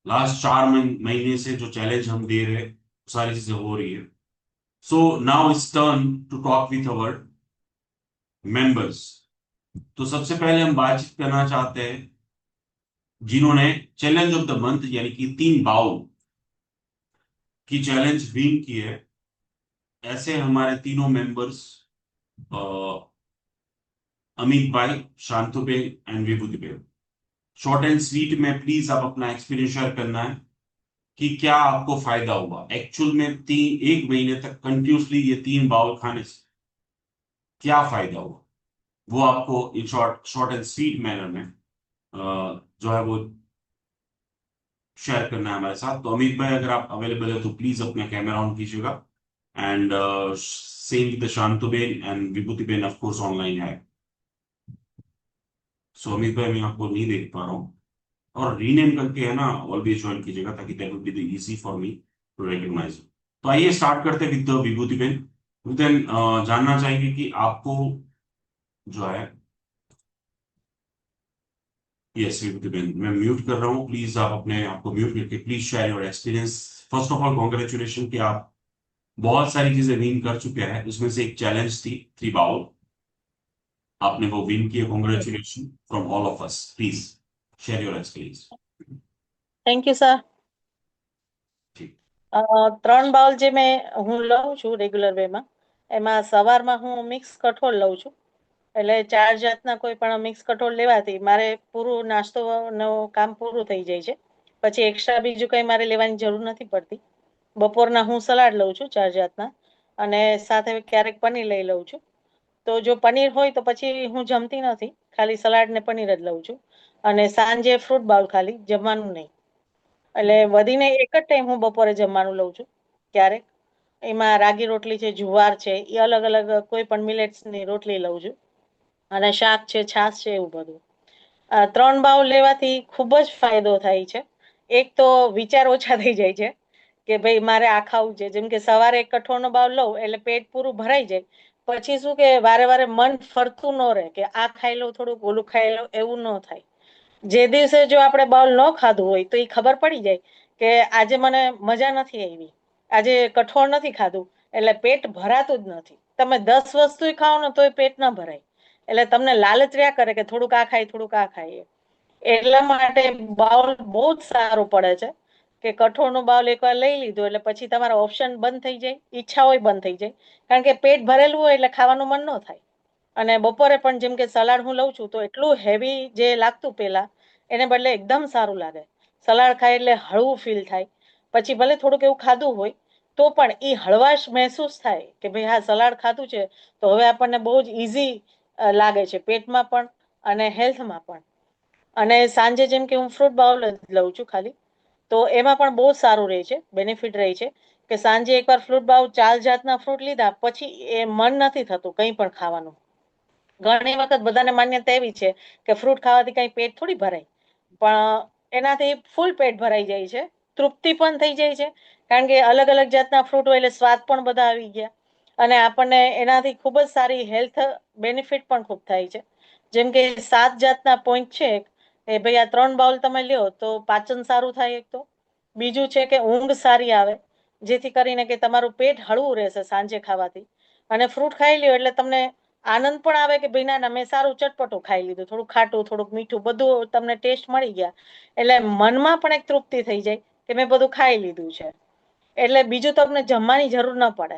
Last 4 महीने से जो चैलेंज हम दे रहे हैं, सारी चीजें हो रही है। So now it's turn to talk with our members. तो सबसे पहले हम बातचीत करना चाहते हैं जिन्होंने चैलेंज ऑफ द मंथ, यानी कि 3 बाउल की चैलेंज विन की है। ऐसे हमारे तीनों मेंबर्स, अमित भाई, शांतुबेन एंड विभूतिबेन। शॉर्ट एंड स्वीट में प्लीज आप अपना एक्सपीरियंस शेयर करना है कि क्या आपको फायदा हुआ एक्चुअल में, 1 महीने तक कंटिन्यूसली ये 3 बाउल खाने से क्या फायदा हुआ, वो आपको in short short and sweet manner में जो है वो शेयर करना है हमारे साथ। तो अमित भाई, अगर आप अवेलेबल है तो प्लीज अपना कैमरा ऑन कीजिएगा। And same with Shantuben and Vibhutiben, off course online है। सो अमित भाई, मैं आपको नहीं देख पा रहा हूँ, और रीनेम करके है ना ऑलवेज ज्वाइन कीजिएगा, ताकि that will be the easy for me to recognise. तो आइए स्टार्ट करते हैं विद विभूति बेन। देन जानना चाहेंगे कि आपको जो है, यस विभूति बेन, मैं म्यूट कर रहा हूँ, प्लीज आप अपने आपको म्यूट करके please share your experience. First of all congratulation कि आप बहुत सारी चीजें विन कर चुके हैं, उसमें से एक चैलेंज थी 3 बाउल, आपने वो विन किया। Congratulation from all of us, please share your experience. Thank you sir. ठीक। 3 બાઉલ જે હું લઉં છું રેગ્યુલર વેમાં, એમાં સવારમાં હું મિક્સ કઠોળ લઉં છું. એટલે 4 જાતના કોઈ પણ મિક્સ કઠોળ લેવાથી મારે પૂરું નાસ્તોનું કામ પૂરું થઈ જાય છે. પછી એક્સ્ટ્રા બીજું કંઈ મારે લેવાની જરૂર નથી પડતી. બપોરના હું સલાડ લઉં છું 4 જાતના, અને સાથે ક્યારેક પનીર લઈ લઉં છું. તો જો પનીર હોય તો પછી હું જમતી નથી, ખાલી સલાડ ને પનીર જ લઉં છું. અને સાંજે ફ્રૂટ બાઉલ, ખાલી જમવાનું નહીં. એટલે વધીને એક જ ટાઈમ હું બપોરે જમવાનું લઉં છું. ક્યારેક એમાં રાગી રોટલી છે, જુવાર છે, એ અલગ અલગ કોઈ પણ મિલેટ્સની રોટલી લઉં છું. અને શાક છે, છાશ છે, એવું બધું. 3 બાઉલ લેવાથી ખૂબ જ ફાયદો થાય છે. એક તો વિચાર ઓછા થઈ જાય છે કે ભાઈ મારે આ ખાવું છે. જેમ કે સવારે એક કઠોળનો બાઉલ લઉં એટલે પેટ પૂરું ભરાઈ જાય. પછી શું કે વારે વારે મન ફરતું ન રહે કે આ ખાઈ લઉં થોડુંક ઓલું ખાઈ લઉં, એવું ન થાય. જે દિવસે જો આપણે બાઉલ ન ખાધું હોય તો એ ખબર પડી જાય કે આજે મને મજા નથી આવી, આજે કઠોળ નથી ખાધું એટલે પેટ ભરાતું જ નથી. તમે 10 વસ્તુ ખાઓ ને તોય પેટ ન ભરાય, એટલે તમને લાલચ રહ્યા કરે કે થોડુંક આ ખાય થોડુંક આ ખાય. એટલા માટે બાઉલ બહુ જ સારું પડે છે કે કઠોળનું બાઉલ એકવાર લઈ લીધું એટલે પછી તમારા ઓપ્શન બંધ થઈ જાય, ઈચ્છા હોય બંધ થઈ જાય. કારણ કે પેટ ભરેલું હોય એટલે ખાવાનું મન ન થાય. અને બપોરે પણ જેમ કે સલાડ હું લઉં છું તો એટલું હેવી જે લાગતું પેલા એને બદલે એકદમ સારું લાગે. સલાડ ખાય એટલે હળવું ફીલ થાય. પછી ભલે થોડુંક એવું ખાધું હોય તો પણ એ હળવાશ મહેસૂસ થાય કે ભાઈ હા સલાડ ખાધું છે તો હવે આપણને બહુ જ ઈઝી લાગે છે પેટમાં પણ અને હેલ્થમાં પણ. અને સાંજે જેમ કે હું ફ્રૂટ બાઉલ જ લઉં છું ખાલી, તો એમાં પણ બહુ સારું રહે છે, બેનિફિટ રહે છે કે સાંજે એકવાર ફ્રૂટ બાઉલ 4 જાતના ફ્રૂટ લીધા પછી એ મન નથી થતું કંઈ પણ ખાવાનું. ઘણી વખત બધાને માન્યતા એવી છે કે ફ્રૂટ ખાવાથી કઈ પેટ થોડી ભરાય, પણ એનાથી ફૂલ પેટ ભરાઈ જાય છે, તૃપ્તિ પણ થઈ જાય છે. કારણ કે અલગ અલગ જાતના ફ્રૂટ હોય એટલે સ્વાદ પણ બધા આવી ગયા અને આપણને એનાથી ખૂબ જ સારી હેલ્થ બેનિફિટ પણ ખૂબ થાય છે. જેમ કે 7 જાતના પોઈન્ટ છે એ ભાઈ આ 3 બાઉલ તમે લ્યો તો પાચન સારું થાય. એક તો બીજું છે કે ઊંઘ સારી આવે, જેથી કરીને કે તમારું પેટ હળવું રહેશે સાંજે ખાવાથી. અને ફ્રૂટ ખાઈ લ્યો એટલે તમને આનંદ પણ આવે કે ભાઈ ના ના મેં સારું ચટપટું ખાઈ લીધું, થોડુંક ખાટું થોડુંક મીઠું બધું તમને ટેસ્ટ મળી ગયા એટલે મનમાં પણ એક તૃપ્તિ થઈ જાય કે મેં બધું ખાઈ લીધું છે. એટલે બીજું તમને જમવાની જરૂર ન પડે.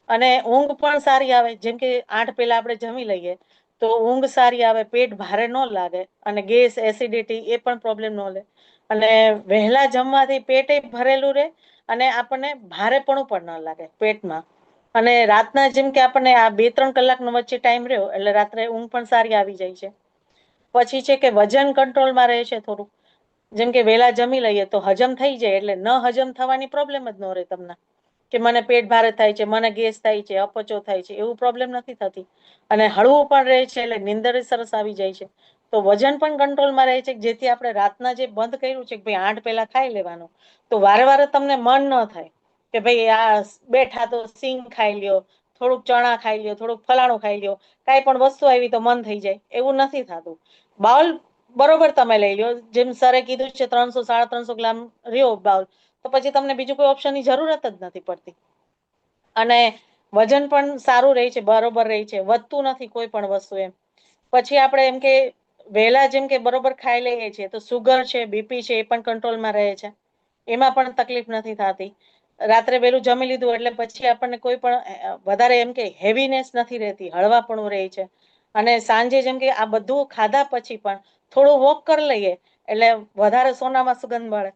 અને ઊંઘ પણ સારી આવે. જેમ કે 8 પહેલા આપણે જમી લઈએ તો ઊંઘ સારી આવે, પેટ ભારે ન લાગે અને ગેસ એસિડિટી એ પણ પ્રોબ્લેમ ન લે. અને વહેલા જમવાથી પેટ ભરેલું રે અને આપણને ભારેપણું પણ ન લાગે પેટમાં. અને રાતના જેમ કે આપણને આ 2-3 કલાકનો વચ્ચે ટાઈમ રહ્યો એટલે રાત્રે ઊંઘ પણ સારી આવી જાય છે. પછી છે કે વજન કંટ્રોલમાં રહે છે થોડું. જેમ કે વહેલા જમી લઈએ તો હજમ થઈ જાય એટલે ન હજમ થવાની પ્રોબ્લેમ જ ન રહે તમને કે મને પેટ ભારે થાય છે, મને ગેસ થાય છે, અપચો થાય છે, એવું પ્રોબ્લેમ નથી થતી. અને હળવું પણ રહે છે એટલે નીંદર સરસ આવી જાય છે. તો વજન પણ કંટ્રોલમાં રહે છે, જેથી આપણે રાતના જે બંધ કર્યું છે કે ભાઈ 8 પહેલા ખાઈ લેવાનું તો વારે વારે તમને મન ન થાય કે ભાઈ આ બેઠા તો સિંગ ખાઈ લ્યો, થોડુંક ચણા ખાઈ લ્યો, થોડુંક ફલાણું ખાઈ લ્યો, કાંઈ પણ વસ્તુ આવી તો મન થઈ જાય, એવું નથી થતું. બાઉલ બરોબર તમે લઈ લો, જેમ સરે કીધું છે 300-350 ગ્રામ રહ્યો બાઉલ તો પછી તમને બીજું કોઈ ઓપ્શનની જરૂરત જ નથી પડતી. અને વજન પણ સારું રહે છે, બરોબર રહે છે, વધતું નથી કોઈ પણ વસ્તુ એમ. પછી આપણે એમ કે વહેલા જેમ કે બરોબર ખાઈ લઈએ છીએ તો સુગર છે, બીપી છે, એ પણ કંટ્રોલમાં રહે છે. એમાં પણ તકલીફ નથી થતી. રાત્રે વહેલું જમી લીધું એટલે પછી આપણને કોઈ પણ વધારે એમ કે હેવીનેસ નથી રહેતી, હળવાપણું રહે છે. અને સાંજે જેમ કે આ બધું ખાધા પછી પણ થોડું વોક કરી લઈએ એટલે વધારે સોનામાં સુગંધ મળે.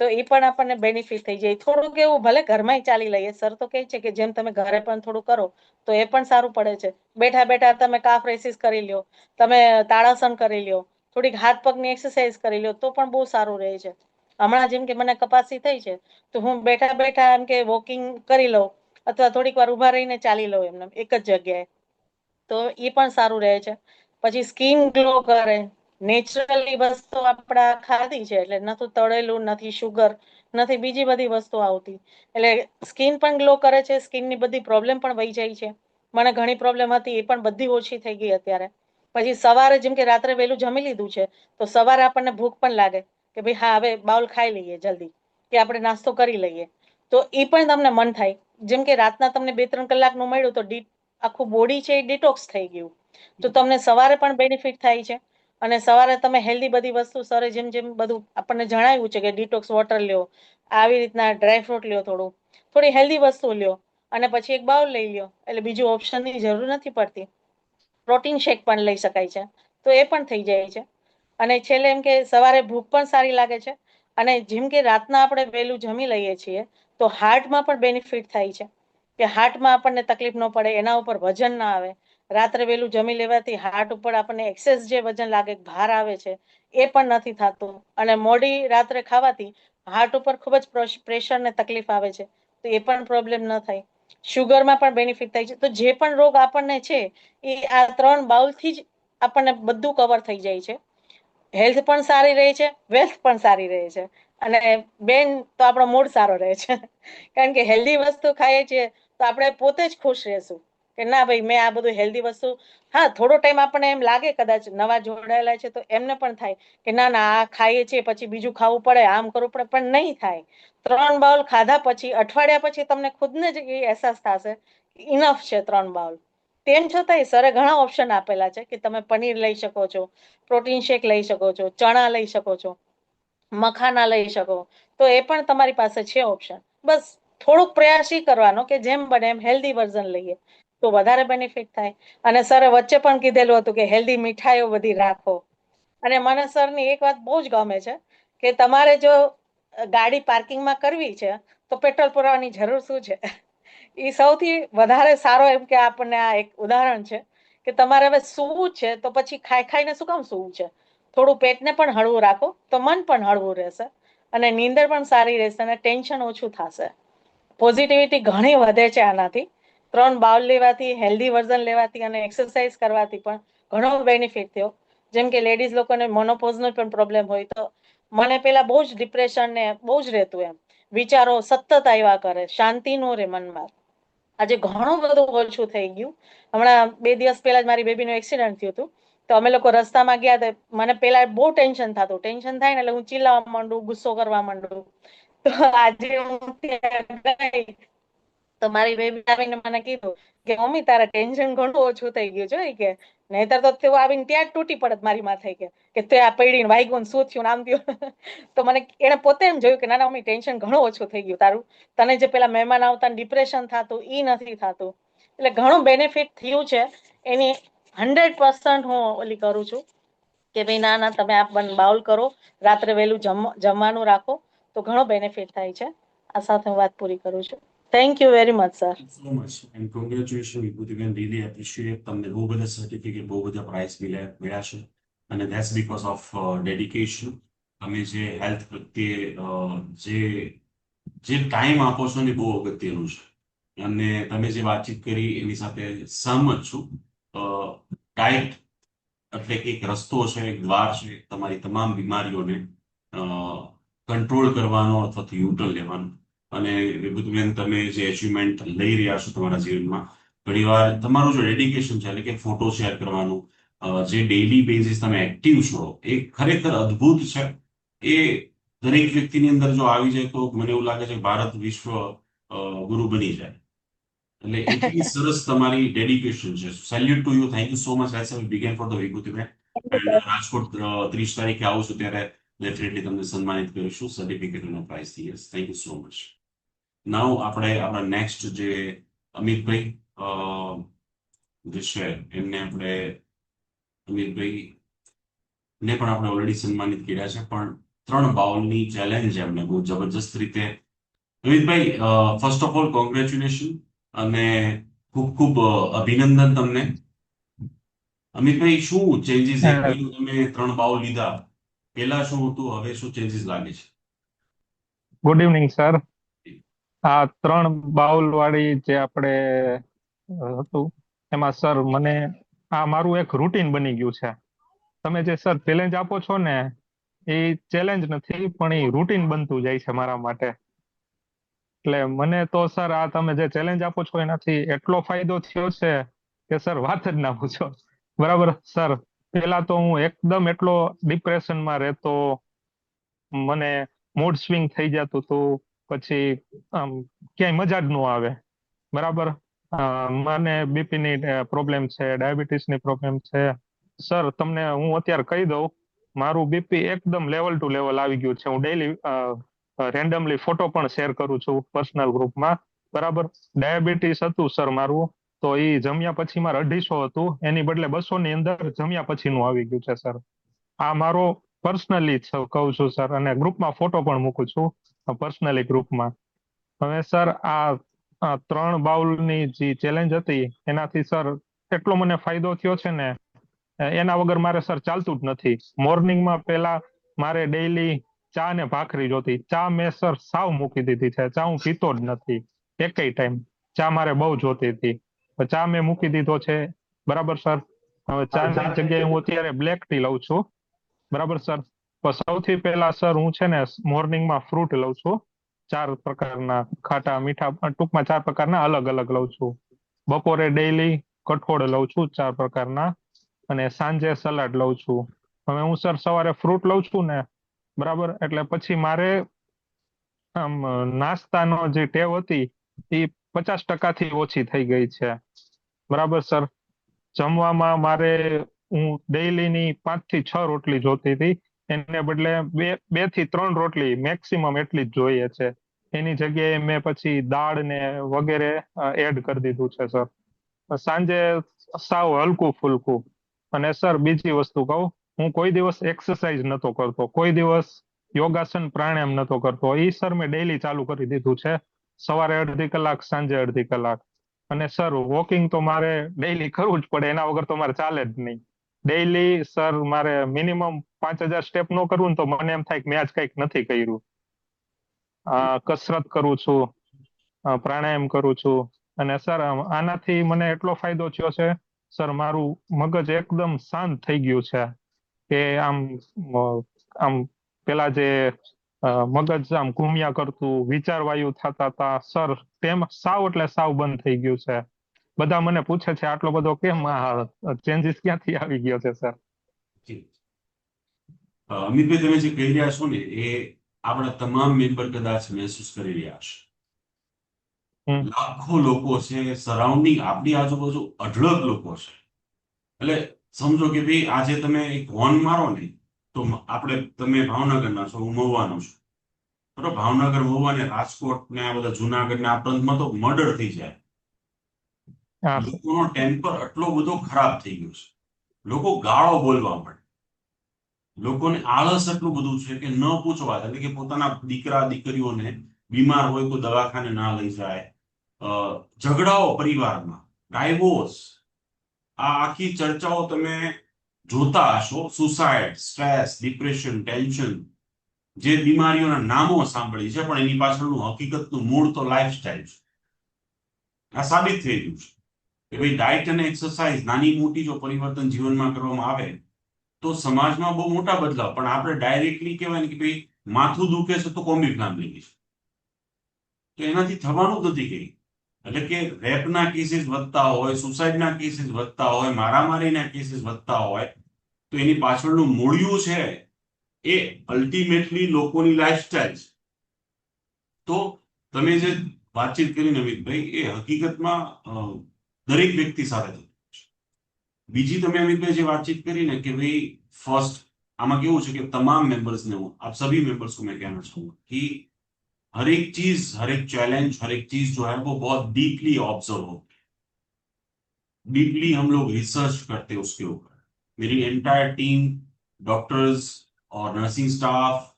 તો એ પણ આપણને બેનિફિટ થઈ જાય. થોડુંક એવું ભલે ઘરમાં ચાલી લઈએ, સર તો કહે છે કે જેમ તમે ઘરે પણ થોડું કરો તો એ પણ સારું પડે છે. બેઠા બેઠા તમે કાફ રેસીસ કરી લ્યો, તમે તાળાસન કરી લ્યો, થોડીક હાથ પગની એક્સરસાઇઝ કરી લ્યો તો પણ બહુ સારું રહે છે. હમણાં જેમ કે મને કપાસી થઈ છે તો હું બેઠા બેઠા એમ કે વોકિંગ કરી લઉં અથવા થોડીક વાર ઉભા રહીને ચાલી લઉં એમને એક જ જગ્યાએ, તો એ પણ સારું રહે છે. પછી સ્કીન ગ્લો કરે. નેચરલી વસ્તુ આપડા ખાધી છે એટલે નથી તળેલું, નથી શુગર, નથી બીજી બધી વસ્તુ આવતી એટલે સ્કીન પણ ગ્લો કરે છે, સ્કીનની બધી પ્રોબ્લેમ પણ વહી જાય છે. મને ઘણી પ્રોબ્લેમ હતી એ પણ બધી ઓછી થઈ ગઈ અત્યારે. પછી સવારે જેમ કે રાત્રે વહેલું જમી લીધું છે તો સવારે આપણને ભૂખ પણ લાગે કે ભાઈ હા હવે બાઉલ ખાઈ લઈએ જલ્દી કે આપણે નાસ્તો કરી લઈએ. તો એ પણ તમને મન થાય. જેમ કે રાતના તમને 2-3 કલાકનું મળ્યું તો આખું બોડી છે એ ડિટોક્સ થઈ ગયું. તો તમને સવારે પણ બેનિફિટ થાય છે. અને સવારે તમે હેલ્ધી બધી વસ્તુ સરે જેમ જેમ બધું આપણને જણાવ્યું છે કે ડિટોક્સ વોટર લ્યો, આવી રીતના ડ્રાયફ્રૂટ લ્યો, થોડી હેલ્ધી વસ્તુ લ્યો અને પછી એક બાઉલ લઈ લ્યો એટલે બીજું ઓપ્શનની જરૂર નથી પડતી. પ્રોટીન શેક પણ લઈ શકાય છે તો એ પણ થઈ જાય છે. અને છેલ્લે એમ કે સવારે ભૂખ પણ સારી લાગે છે. અને જેમ કે રાતના આપણે વહેલું જમી લઈએ છીએ તો હાર્ટમાં પણ બેનિફિટ થાય છે કે હાર્ટમાં આપણને તકલીફ ન પડે, એના ઉપર વજન ના આવે. રાત્રે વેલું જમી લેવાથી હાર્ટ ઉપર આપણને એક્સેસ જે વજન લાગે, ભાર આવે છે એ પણ નથી થતું. અને મોડી રાત્રે ખાવાથી હાર્ટ ઉપર ખૂબ જ પ્રેશર ને તકલીફ આવે છે તો એ પણ પ્રોબ્લેમ ન થાય. શુગરમાં પણ બેનિફિટ થાય છે. તો જે પણ રોગ આપણને છે એ આ 3 બાઉલથી જ આપણને બધું કવર થઈ જાય છે. હેલ્થ પણ સારી રહે છે, વેલ્થ પણ સારી રહે છે, અને બેન તો આપણો મૂડ સારો રહે છે. કારણ કે હેલ્ધી વસ્તુ ખાઈએ છીએ તો આપણે પોતે જ ખુશ રહેશું કે ના ભાઈ મેં આ બધું હેલ્ધી વસ્તુ. હા, થોડો ટાઈમ આપણને એમ લાગે કદાચ નવા જોડાયેલા છે તો એમને પણ થાય કે ના ના આ ખાઈએ છીએ પછી બીજું ખાવું પડે, આમ કરવું પડે, પણ નહીં થાય. 3 બાઉલ ખાધા પછી અઠવાડિયા પછી તમને ખુદને જ એ અહેસાસ થશે ઇનફ છે 3 બાઉલ. તેમ છતાંય સરે ઘણા ઓપ્શન આપેલા છે કે તમે પનીર લઈ શકો છો, પ્રોટીન શેક લઈ શકો છો, ચણા લઈ શકો છો, મખાના લઈ શકો. તો એ પણ તમારી પાસે છે ઓપ્શન. બસ થોડુંક પ્રયાસ ઈ કરવાનો કે જેમ બને એમ હેલ્ધી વર્ઝન લઈએ તો વધારે બેનિફિટ થાય. અને સરે વચ્ચે પણ કીધેલું હતું કે હેલ્ધી મીઠાઈઓ બધી રાખો. અને મને સરની એક વાત બહુ જ ગમે છે કે તમારે જો ગાડી પાર્કિંગમાં કરવી છે તો પેટ્રોલ પુરાવાની જરૂર શું છે. એ સૌથી વધારે સારો એમ કે આપણને આ એક ઉદાહરણ છે કે તમારે હવે સૂવું છે તો પછી ખાઈ ખાઈને શું કામ સૂવું છે. થોડું પેટને પણ હળવું રાખો તો મન પણ હળવું રહેશે અને નીંદર પણ સારી રહેશે અને ટેન્શન ઓછું થશે. પોઝિટિવિટી ઘણી વધે છે આનાથી. 3 બાઉલ લેવાથી, હેલ્ધી વર્ઝન લેવાથી અને એક્સરસાઇઝ કરવાથી પણ ઘણો બેનિફિટ થયો. જેમ કે લેડીઝ લોકોને મોનોપોઝનો પણ પ્રોબ્લેમ હોય તો મને પેલા બહુ જ ડિપ્રેશન ને બહુ જ રહેતું એમ. વિચારો સતત આવ્યા કરે, શાંતિ નો રે મનમાં. આજે ઘણું બધું ઓછું થઈ ગયું. હમણાં 2 દિવસ પહેલા જ મારી બેબીનું એક્સિડન્ટ થયું હતું. તો અમે લોકો રસ્તામાં ગયા તો મને પેલા બહુ ટેન્શન થતું. ટેન્શન થાય ને એટલે હું ચિલ્લાવા માંડું, ગુસ્સો કરવા માંડું. તો આજે હું ત્યાં ગઈ તો મારી બેબી આવીને મને કીધું કે મમ્મી તારા ટેન્શન ઘણું ઓછું થઈ ગયું છે કે નહીતર તો તેઓ આવીને ત્યાં જ તૂટી પડત મારી માથે કે તે આ પડીને વાગ્યું ને શું થયું આમ થયું. તો મને એને પોતે એમ જોયું કે ના ના મમ્મી ટેન્શન ઘણું ઓછું થઈ ગયું તારું. તને જે પેલા મહેમાન આવતા ડિપ્રેશન થતું ઈ નથી થતું. એટલે ઘણું બેનિફિટ થયું છે. એની 100% હું ઓલી કરું છું કે ભાઈ ના ના તમે આ બાઉલ કરો, રાત્રે વહેલું જમવાનું રાખો તો ઘણો બેનિફિટ થાય છે. આ સાથે હું વાત પૂરી કરું છું. Thank you very much sir. So much and congratulations વિભૂતિબેન, really appreciate તમને બહુ બધા સર્ટિફિકેટ, બહુ બધા પ્રાઇઝ મળ્યા છે અને that's because of dedication. તમે જે હેલ્થ પ્રત્યે જે જે ટાઈમ આપો છો ને બહુ અગત્યનું છે અને તમે જે વાતચીત કરી એની સાથે સહમત છું. ડાયટ એટલે કે એક રસ્તો છે, એક દ્વાર છે તમારી તમામ બીમારીઓને કંટ્રોલ કરવાનો અથવા તો યુટર્ન લેવાનો. અને વિભૂતિબેન, તમે જે અચીવમેન્ટ લઈ રહ્યા છો તમારા જીવનમાં, ઘણીવાર તમારું જે ડેડિકેશન છે એટલે કે ફોટો શેર કરવાનું, જે ડેઇલી બેઝિસ તમે એક્ટિવ છો એ ખરેખર અદ્ભુત છે. એ દરેક વ્યક્તિની અંદર જો આવી જાય તો મને એવું લાગે છે કે ભારત વિશ્વ ગુરુ બની જાય. એટલે એટલી સરસ તમારી ડેડિકેશન છે. Salute to you. Thank you so much. Let's begin for the Vibhutiben. And Rajkot 30 તારીખે આવું છું ત્યારે ડેફિનેટલી તમને સન્માનિત કરીશું સર્ટિફિકેટ અને પ્રાઇઝથી. Yes, thank you so much. Now આપણે આપણા નેક્સ્ટ જે અમિતભાઈ જે છે એમને આપણે અમિતભાઈ ને પણ આપણે ઓલરેડી સન્માનિત કર્યા છે, પણ 3 બાઉલની ચેલેન્જ એમને બહુ જબરજસ્ત રીતે. Amitbhai, first of all congratulation અને ખૂબ ખૂબ અભિનંદન તમને. અમિતભાઈ, શું ચેન્જીસ એક પહેલું તમે 3 બાઉલ લીધા, પેલા શું હતું, હવે શું ચેન્જીસ લાગે છે? Good evening sir. આ 3 બાઉલ વાળી જે આપણે હતું એમાં સર મને આ મારું એક રૂટીન બની ગયું છે. તમે જે સર ચેલેન્જ આપો છો ને એ ચેલેન્જ નથી પણ એ રૂટીન બનતું જાય છે મારા માટે. એટલે મને તો સર આ તમે જે ચેલેન્જ આપો છો એનાથી એટલો ફાયદો થયો છે કે સર વાત જ ના પૂછો. બરાબર સર, પેલા તો હું એકદમ એટલો ડિપ્રેશનમાં રહેતો, મને મૂડ સ્વિંગ થઈ જતું હતું, પછી ક્યાંય મજા જ ન આવે. બરાબર, મને બીપીની પ્રોબ્લેમ છે, ડાયાબિટીસની પ્રોબ્લેમ છે. સર તમને હું અત્યારે કહી દઉં, મારું બીપી એકદમ લેવલ ટુ લેવલ આવી ગયું છે. હું ડેઈલી રેન્ડમલી ફોટો પણ શેર કરું છું પર્સનલ ગ્રુપમાં. બરાબર, ડાયાબિટીસ હતું સર મારું, તો એ જમ્યા પછી મારે 250 હતું, એની બદલે 200 ની અંદર જમ્યા પછીનું આવી ગયું છે સર. આ મારો પર્સનલી કહું છું સર, અને ગ્રુપમાં ફોટો પણ મૂકું છું પર્સનલી ગ્રુપમાં. હવે સર આ 3 બાઉલની જે ચેલેન્જ હતી એનાથી સર એટલો મને ફાયદો થયો છે ને, એના વગર મારે સર ચાલતું જ નથી. મોર્નિંગમાં પેલા મારે ડેઈલી ચા ને ભાખરી જોતી. ચા મેં સર સાવ મૂકી દીધી છે. ચા હું પીતો જ નથી એકેય ટાઈમ. ચા મારે બહુ જોતી હતી, ચા મેં મૂકી દીધો છે. બરાબર સર, હવે ચાની જગ્યાએ હું અત્યારે બ્લેક ટી લઉં છું. બરાબર સર. તો સૌથી પહેલા સર હું છે ને મોર્નિંગમાં ફ્રૂટ લઉં છું, 4 પ્રકારના ખાટા મીઠા, ટૂંકમાં 4 પ્રકારના અલગ અલગ લઉં છું. બપોરે ડેઈલી કઠોળ લઉં છું 4 પ્રકારના, અને સાંજે સલાડ લઉં છું. હવે હું સર સવારે ફ્રૂટ લઉં છું ને, બરાબર, એટલે પછી મારે આમ નાસ્તાનો જે ટેવ હતી એ 50% ઓછી થઈ ગઈ છે. બરાબર સર. જમવામાં મારે હું ડેઈલીની 5 થી 6 રોટલી જોતી હતી, એને બદલે 2 થી 3 રોટલી મેક્સિમમ એટલી જ જોઈએ છે. એની જગ્યાએ મેં પછી દાળ ને વગેરે એડ કરી દીધું છે સર. સાંજે સાવ હલકું ફુલકું. અને સર બીજી વસ્તુ કહું, હું કોઈ દિવસ એક્સરસાઇઝ નતો કરતો, કોઈ દિવસ યોગાસન પ્રાણાયામ નતો કરતો. એ સર મેં ડેઈલી ચાલુ કરી દીધું છે. સવારે અડધી કલાક, સાંજે અડધી કલાક. અને સર વોકિંગ તો મારે ડેઈલી કરવું જ પડે, એના વગર તો મારે ચાલે જ નહીં. ડેઈલી સર મારે મિનિમમ 5000 સ્ટેપ નો કરવું ને તો મને એમ થાય કે મેં આજ કંઈક નથી કર્યું. કસરત કરું છું, પ્રાણાયામ કરું છું. અને સર આનાથી મને એટલો ફાયદો થયો છે સર, મારું મગજ એકદમ શાંત થઈ ગયું છે. કે આમ પેલા જે મગજ આમ ઘૂમ્યા કરતું, વિચાર વાયુ થતા હતા સર, તેમ સાવ એટલે સાવ બંધ થઈ ગયું છે. બધા મને પૂછે છે આટલો બધો કેમ ચેન્જીસ ક્યાંથી આવી ગયો છે સર? અમિતભાઈ, તમે જે કહી રહ્યા છો ને એ આપણા તમામ મેમ્બર કદાચ મહેસૂસ કરી રહ્યા હશે. હમ. લાખો લોકો છે, સરાઉન્ડિંગ આપણી આજુબાજુ અઢળક લોકો છે. એટલે સમજો કે ભાઈ આજે તમે એક હોર્ન મારો ને તો આપણે, તમે ભાવનગરના છો, હું મહુવાનો છું, બરોબર? ભાવનગર, મહુવા ને રાજકોટ ને આ બધા જુનાગઢ ને આ પ્રાંતમાં તો મર્ડર થઈ જાય. હા સર. લોકોનો ટેમ્પર એટલો બધો ખરાબ થઈ ગયો છે, લોકો ગાળો બોલવા મળે, લોકોને આળસ એટલું બધું છે કે ન પૂછવા, એટલે કે પોતાના દીકરા દીકરીઓને બીમાર હોય તો દવાખાને ના લઈ જાય. ઝઘડાઓ પરિવારમાં, ડાયવોર્સ, આ આખી ચર્ચાઓ તમે જોતા હશો. સુસાઇડ, સ્ટ્રેસ, ડિપ્રેશન, ટેન્શન, જે બીમારીઓના નામો સાંભળી છે પણ એની પાછળનું હકીકતનું મૂળ તો લાઈફસ્ટાઈલ છે. આ સાબિત થઈ ગયું છે કે ભાઈ ડાયટ અને એક્સરસાઇઝ નાની મોટી જો પરિવર્તન જીવનમાં કરવામાં આવે તો સમાજમાં બહુ મોટા બદલાવ. પણ આપણે ડાયરેક્ટલી કહેવાય ને કે ભાઈ માથું દુખે છે તો કોમી ફ્લામ લઈ છે, તો એનાથી થવાનું જ નથી કઈ. એટલે કે રેપના કેસીસ વધતા હોય, સુસાઇડના કેસીસ વધતા હોય, મારામારીના કેસીસ વધતા હોય, તો એની પાછળનું મૂળિયું છે એ અલ્ટિમેટલી લોકોની લાઈફસ્ટાઈલ છે. તો તમે જે વાતચીત કરી અમિતભાઈ, એ હકીકતમાં દરેક વ્યક્તિ સાથે થતું છે. બીજી તમે અમિતભાઈ જે વાતચીત કરી ને કે ભાઈ ફર્સ્ટ, આમાં કેવું છે કે તમામ मेंबर्स ने, હું આપ सभी मेंबर्स को मैं कहना चाहूंगा कि हर एक चीज, हर एक चैलेंज, हर एक चीज जो है वो बहुत डीपली ऑब्जर्व हो, डीपली हम लोग रिसर्च करते हैं उसके ऊपर. मेरी एंटायर टीम, डॉक्टर्स और नर्सिंग स्टाफ,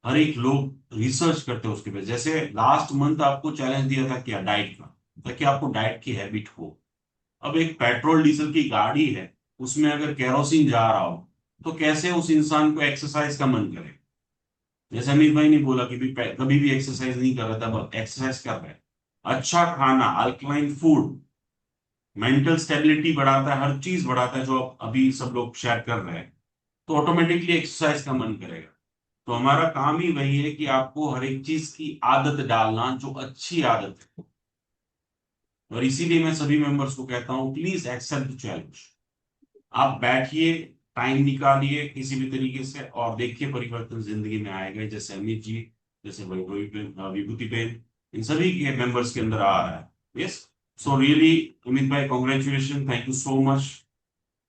हर एक लोग रिसर्च करते हैं उसके पे. जैसे लास्ट मंथ आपको चैलेंज दिया था क्या, डाइट का, ताकि आपको डाइट की हैबिट हो. अब एक पेट्रोल डीजल की गाड़ी है, उसमें अगर केरोसिन जा रहा हो तो कैसे उस इंसान को एक्सरसाइज का मन करे. जैसे अमित भाई ने बोला कि भी कभी भी एक्सरसाइज नहीं कर रहा था, अब एक्सरसाइज कर रहा है. अच्छा खाना, अल्कलाइन फूड मेंटल स्टेबिलिटी बढ़ाता है, हर चीज बढ़ाता है, जो अभी सब लोग शेयर कर रहे हैं. तो ऑटोमेटिकली एक्सरसाइज का मन करेगा. तो हमारा काम ही वही है कि आपको हर एक चीज की आदत डालना जो अच्छी आदत है. और इसीलिए मैं सभी मेंबर्स को कहता हूं, प्लीज एक्सेप्ट चैलेंज. आप बैठिए, टाइम निकालिए किसी भी तरीके से और देखिए परिवर्तन जिंदगी में आएगा. जैसे अमित जी, जैसे विभूति बेन, इन सभी के मेंबर्स के अंदर आ रहा है. यस, सो रियली अमित भाई, congratulation, thank you so much,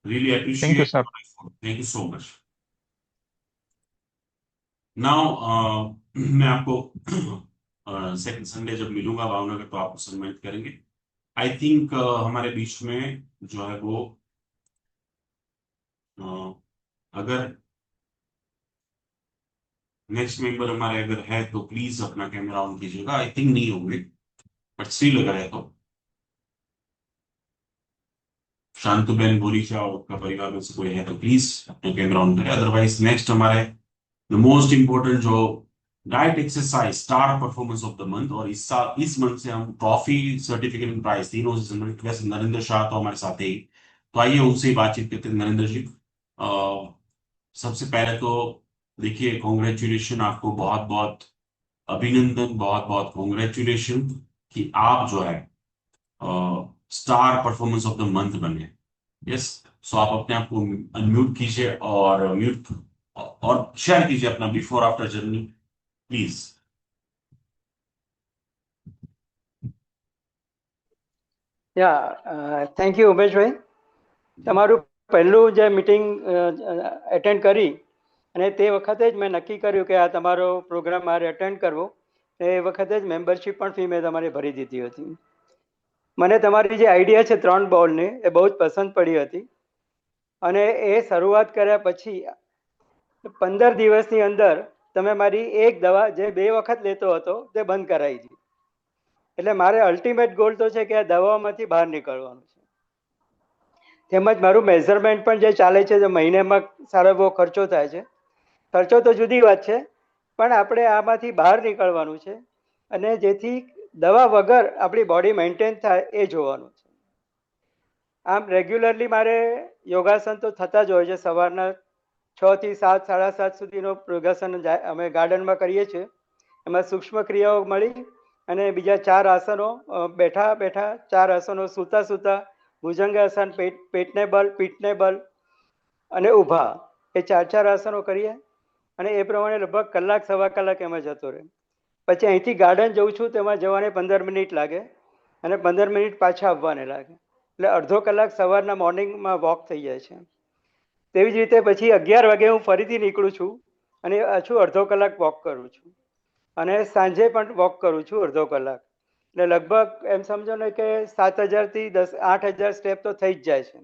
really thank you appreciate, sir. Thank you so much. Now मैं आपको सेकंड संडे जब मिलूंगा भावनगर तो आपको सम्मानित करेंगे. आई थिंक हमारे बीच में जो है वो अगर नेक्स्ट मेंबर हमारे अगर है तो प्लीज अपना कैमरा ऑन कीजिएगा. आई थिंक नहीं होंगे, बट स्टिल अगर है तो शांतुबेन बोरीचा और उनका परिवार में से कोई है तो प्लीज अपना कैमरा ऑन करें. अदरवाइज नेक्स्ट हमारे द मोस्ट इंपॉर्टेंट जो diet exercise star performance of the month, और इस मंथ से हम ट्रॉफी, सर्टिफिकेट एंड प्राइज तीनों से संबंधित. वैसे नरेंद्र शाह तो हमारे साथ ही, तो आइए उनसे बातचीत करते हैं. नरेंद्र जी, सबसे पहले तो देखिए, कॉन्ग्रेचुलेशन, आपको बहुत बहुत अभिनंदन, बहुत बहुत कॉन्ग्रेचुलेशन कि आप जो है star performance of the month बने। यस, सो आप अपने आप को अनम्यूट कीजिए और म्यूट और शेयर कीजिए अपना before after journey please. Thank you Umeshbhai. તમારું પહેલું જે મિટિંગ એટેન્ડ કરી અને તે વખતે જ મેં નક્કી કર્યું કે આ તમારો પ્રોગ્રામ મારે એટેન્ડ કરવો. એ વખતે જ મેમ્બરશીપ પણ ફી મેં તમારી ભરી દીધી હતી. મને તમારી જે આઈડિયા છે 3 બાઉલની એ બહુ જ પસંદ પડી હતી અને એ શરૂઆત કર્યા પછી 15 દિવસની અંદર તમે મારી એક દવા જે 2 વખત લેતો હતો તે બંધ કરાવી દીધી. એટલે મારે અલ્ટિમેટ ગોલ તો છે કે આ દવાઓમાંથી બહાર નીકળવાનું છે. તેમજ મારું મેઝરમેન્ટ પણ જે ચાલે છે, જે મહિનામાં સારો એવો ખર્ચો થાય છે. ખર્ચો તો જુદી વાત છે, પણ આપણે આમાંથી બહાર નીકળવાનું છે અને જેથી દવા વગર આપણી બોડી મેન્ટેન થાય એ જોવાનું છે. આમ રેગ્યુલરલી મારે યોગાસન તો થતા જ હોય છે. સવારના 6 થી 7, 7:30 સુધીનો યોગાસન અમે ગાર્ડનમાં કરીએ છીએ. એમાં સૂક્ષ્મ ક્રિયાઓ મળી અને બીજા 4 આસનો, બેઠા બેઠા 4 આસનો, સૂતા સૂતા, ભુજંગાસન, પેટને બલ, પીઠને બલ અને ઊભા, એ 4 આસનો કરીએ અને એ પ્રમાણે લગભગ કલાક, સવા કલાક એમાં જતો રહે. પછી અહીંથી ગાર્ડન જઉં છું તેમાં જવાને 15 મિનિટ લાગે અને 15 મિનિટ પાછા આવવાને લાગે. એટલે અડધો કલાક સવારના મોર્નિંગમાં વોક થઈ જાય છે. તેવી જ રીતે પછી 11 વાગે હું ફરીથી નીકળું છું અને પાછું અડધો કલાક વોક કરું છું અને સાંજે પણ વોક કરું છું અડધો કલાક. એટલે લગભગ એમ સમજો ને કે 7,000 થી 8,000 સ્ટેપ તો થઈ જ જાય છે.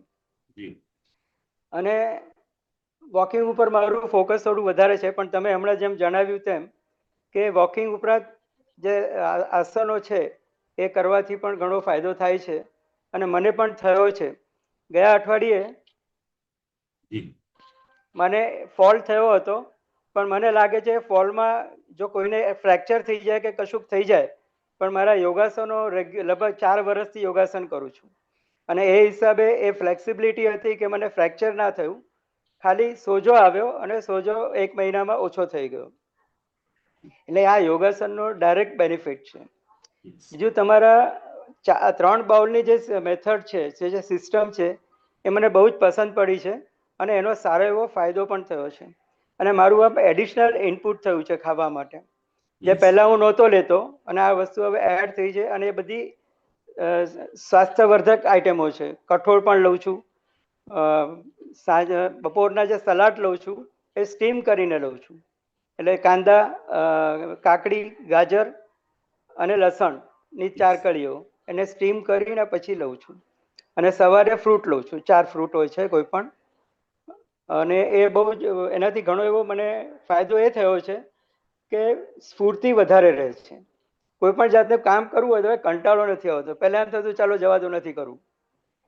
અને વોકિંગ ઉપર મારું ફોકસ થોડું વધારે છે, પણ તમે હમણાં જેમ જણાવ્યું તેમ કે વોકિંગ ઉપરાંત જે આસનો છે એ કરવાથી પણ ઘણો ફાયદો થાય છે અને મને પણ થયો છે. ગયા અઠવાડિયે મને ફોલ થયો હતો, પણ મને લાગે છે ફોલમાં જો કોઈને ફ્રેક્ચર થઈ જાય કે કશુંક થઈ જાય, પણ મારા યોગાસનો લગભગ 4 વર્ષથી યોગાસન કરું છું અને એ હિસાબે એ ફ્લેક્સિબિલિટી હતી કે મને ફ્રેક્ચર ના થયું, ખાલી સોજો આવ્યો અને સોજો 1 મહિનામાં ઓછો થઈ ગયો. એટલે આ યોગાસનનો ડાયરેક્ટ બેનિફિટ છે. બીજું તમારા 3 બાઉલની જે મેથડ છે, જે સિસ્ટમ છે, એ મને બહુ જ પસંદ પડી છે અને એનો સારો એવો ફાયદો પણ થયો છે. અને મારું આ એડિશનલ ઇનપુટ થયું છે ખાવા માટે, જે પહેલા હું નહોતો લેતો અને આ વસ્તુ હવે એડ થઈ છે અને એ બધી સ્વાસ્થ્યવર્ધક આઈટમો છે. કઠોળ પણ લઉં છું, બપોરના જે સલાડ લઉં છું એ સ્ટીમ કરીને લઉં છું. એટલે કાંદા, કાકડી, ગાજર અને લસણની 4 કળીઓ એને સ્ટીમ કરીને પછી લઉં છું અને સવારે ફ્રૂટ લઉં છું. 4 ફ્રૂટ હોય છે કોઈ પણ, અને એ બહુ જ એનાથી ઘણો એવો મને ફાયદો એ થયો છે કે સ્ફૂર્તિ વધારે રહે છે. કોઈ પણ જાતનું કામ કરવું હોય તો કંટાળો નથી આવતો. પહેલા એમ થતું ચાલો જવા દો, નથી કરવું,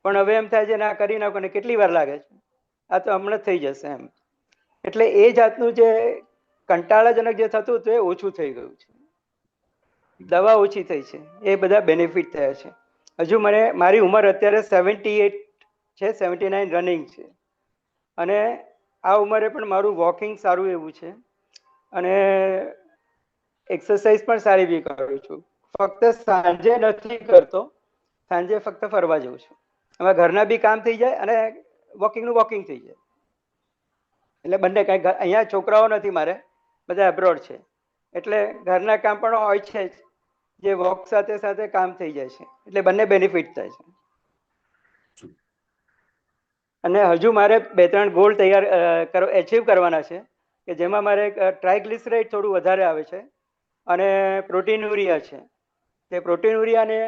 પણ હવે એમ થાય છે ના કરી નાખો ને કેટલી વાર લાગે છે, આ તો હમણાં જ થઈ જશે એમ. એટલે એ જાતનું જે કંટાળાજનક જે થતું હતું એ ઓછું થઈ ગયું છે. દવા ઓછી થઈ છે, એ બધા બેનિફિટ થયા છે. હજુ મને મારી ઉંમર અત્યારે 78 છે, 79 રનિંગ છે અને આ ઉંમરે પણ મારું વોકિંગ સારું એવું છે અને એક્સરસાઇઝ પણ સારી એવી કરું છું. ફક્ત સાંજે નથી કરતો, સાંજે ફક્ત ફરવા જઉં છું. એમાં ઘરના બી કામ થઈ જાય અને વોકિંગનું વોકિંગ થઈ જાય. એટલે બંને કાંઈ, અહીંયા છોકરાઓ નથી મારે, બધા એબ્રોડ છે, એટલે ઘરના કામ પણ હોય છે જ, જે વોક સાથે સાથે કામ થઈ જાય છે. એટલે બંને બેનિફિટ થાય છે. અને હજુ મારે 2-3 ગોલ તૈયાર એચીવ કરવાના છે કે જેમાં મારે ટ્રાયગ્લિસરાઇડ થોડું વધારે આવે છે અને પ્રોટીનયુરિયા છે. તે પ્રોટીનયુરિયાને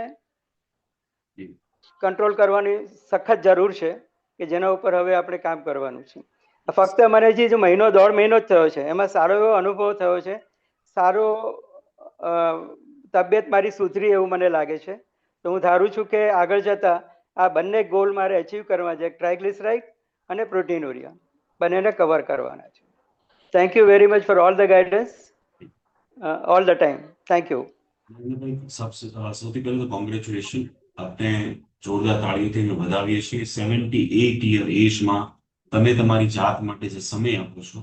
કંટ્રોલ કરવાની સખત જરૂર છે કે જેના ઉપર હવે આપણે કામ કરવાનું છે. ફક્ત મને જે 1.5 મહિનો જ થયો છે, એમાં સારો એવો અનુભવ થયો છે, સારો તબિયત મારી સુધરી એવું મને લાગે છે. તો હું ધારું છું કે આગળ જતા આ બંને ગોલ મારે અચીવ કરવા છે, ટ્રાયગ્લિસરાઇડ અને પ્રોટીનયુરિયા બંનેને કવર કરવાના છે. Thank you very much for all the guidance all the time. Thank you. સૌથી પહેલા તો કોંગ્રેચ્યુલેશન, આપણે જોરદાર તાળીઓથી વધાવીએ છીએ. 78 યર એજમાં તમે તમારી જાત માટે જે સમય આપો છો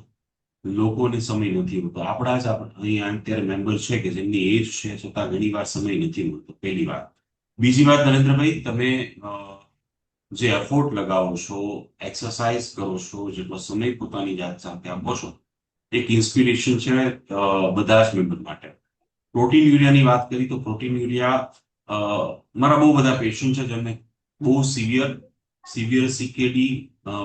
લોકોને સમય નથી હોતો. આપણા જ અહીંયા અત્યારે મેમ્બર છે કે જેમની એજ છે છતાં ઘણી વાર સમય નથી મળતો. પહેલી વાત. બીજી વાત, નરેન્દ્રભાઈ, તમે જે એફોર્ટ લગાવો છો, એક્સરસાઇઝ કરો છો, જેટલો સમય પોતાની જાત સાથે આપો છો, એક ઇન્સ્પિરેશન છે બધા જ મેમ્બર માટે. પ્રોટીન યુરિયાની વાત કરી તો પ્રોટીન યુરિયા મારા બહુ બધા પેશન્ટ છે જેમને બહુ સિવિયર સીકેડી,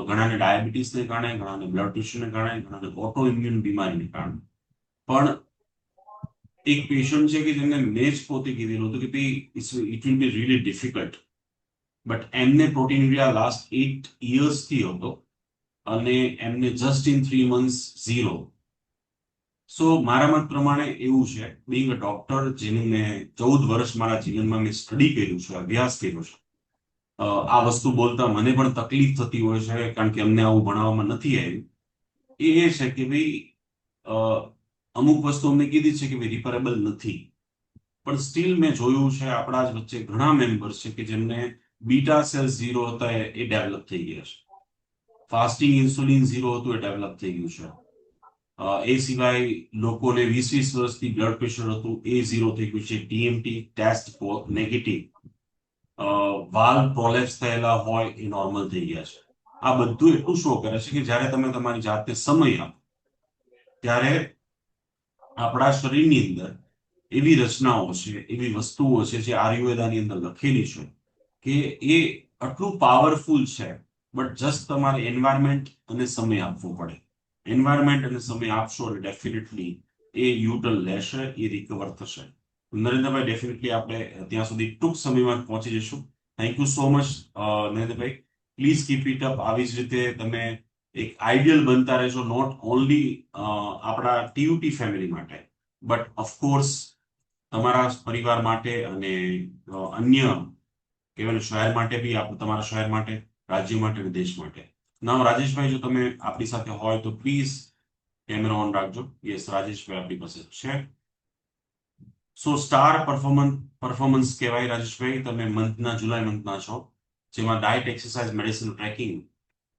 ઘણાને ડાયાબિટીસને કારણે, ઘણાને બ્લડ પ્રેશરને કારણે, ઘણાને ઓટો ઇમ્યુન બીમારીને કારણે. પણ એક પેશન્ટ છે કે જેમને મેં જ પોતે કીધેલું હતું કે ભાઈ it will be really difficult, but એમને પ્રોટીન યુરિયા લાસ્ટ 8 yearsથી હતો અને એમને જસ્ટ ઇન 3 months 0. સો મારા મત પ્રમાણે એવું છે, બીંગ અ ડોક્ટર, જેનું મેં 14 વર્ષ મારા જીવનમાં મેં સ્ટડી કર્યું છે, અભ્યાસ કર્યો છે, આ વસ્તુ બોલતા મને પણ તકલીફ થતી હોય છે કારણ કે અમને આવું ભણાવવામાં નથી આવ્યું. એ છે કે ભાઈ અમુક વસ્તુ અમને કીધી છે કે ભાઈ રિપેરેબલ નથી, પણ સ્ટીલ મેં જોયું છે આપણા જ વચ્ચે ઘણા મેમ્બર્સ છે કે જેમને બીટા સેલ 0 હતા એ ડેવલપ થઈ ગયા છે. ફાસ્ટિંગ ઇન્સ્યુલિન 0 હતું એ ડેવલપ થઈ ગયું છે. એ સિવાય લોકોને 20 વર્ષથી બ્લડ પ્રેશર હતું એ 0 થઈ ગયું છે. ટીએમટી ટેસ્ટ નેગેટિવ, વાલ પ્રોલેપ્સ થયેલા હોય એ નોર્મલ થઈ ગયા છે. આ બધું એટલું શો કરે છે કે જ્યારે તમે તમારી જાતને સમય આપો ત્યારે આપણા શરીરની અંદર એવી રચનાઓ છે, એવી વસ્તુઓ છે જે આયુર્વેદાની અંદર લખેલી છે કે એ આટલું પાવરફુલ છે, બટ જસ્ટ તમારે એન્વાયરમેન્ટ અને સમય આપવો પડે. એન્વાયરમેન્ટ અને સમય આપશો એટલે ડેફિનેટલી એ યુટલ લેશે, એ રિકવર થશે. નરેન્દ્રભાઈ, ડેફિનેટલી આપણે ત્યાં સુધી ટૂંક સમયમાં પહોંચી જશું. Thank you so much Narendrabhai. Please keep it up. આવી જ રીતે તમે એક આઈડિયલ બનતા રહેશો, નોટ ઓનલી આપણા ટીયુટી ફેમિલી માટે, બટ ઓફકોર્સ તમારા પરિવાર માટે અને અન્ય કહેવાય શહેર માટે બી, તમારા શહેર માટે, રાજ્ય માટે અને દેશ માટે. નામ રાજેશભાઈ, જો તમે આપણી સાથે હોય તો પ્લીઝ કેમેરા ઓન રાખજો. યસ, રાજેશભાઈ આપણી પાસે છે. સો સ્ટાર પરફોર્મન્સ કહેવાય રાજેશભાઈ. તમે જુલાઈ મંથના છો, જેમાં ડાયટ, એક્સરસાઇઝ, મેડિસિન, ટ્રેકિંગ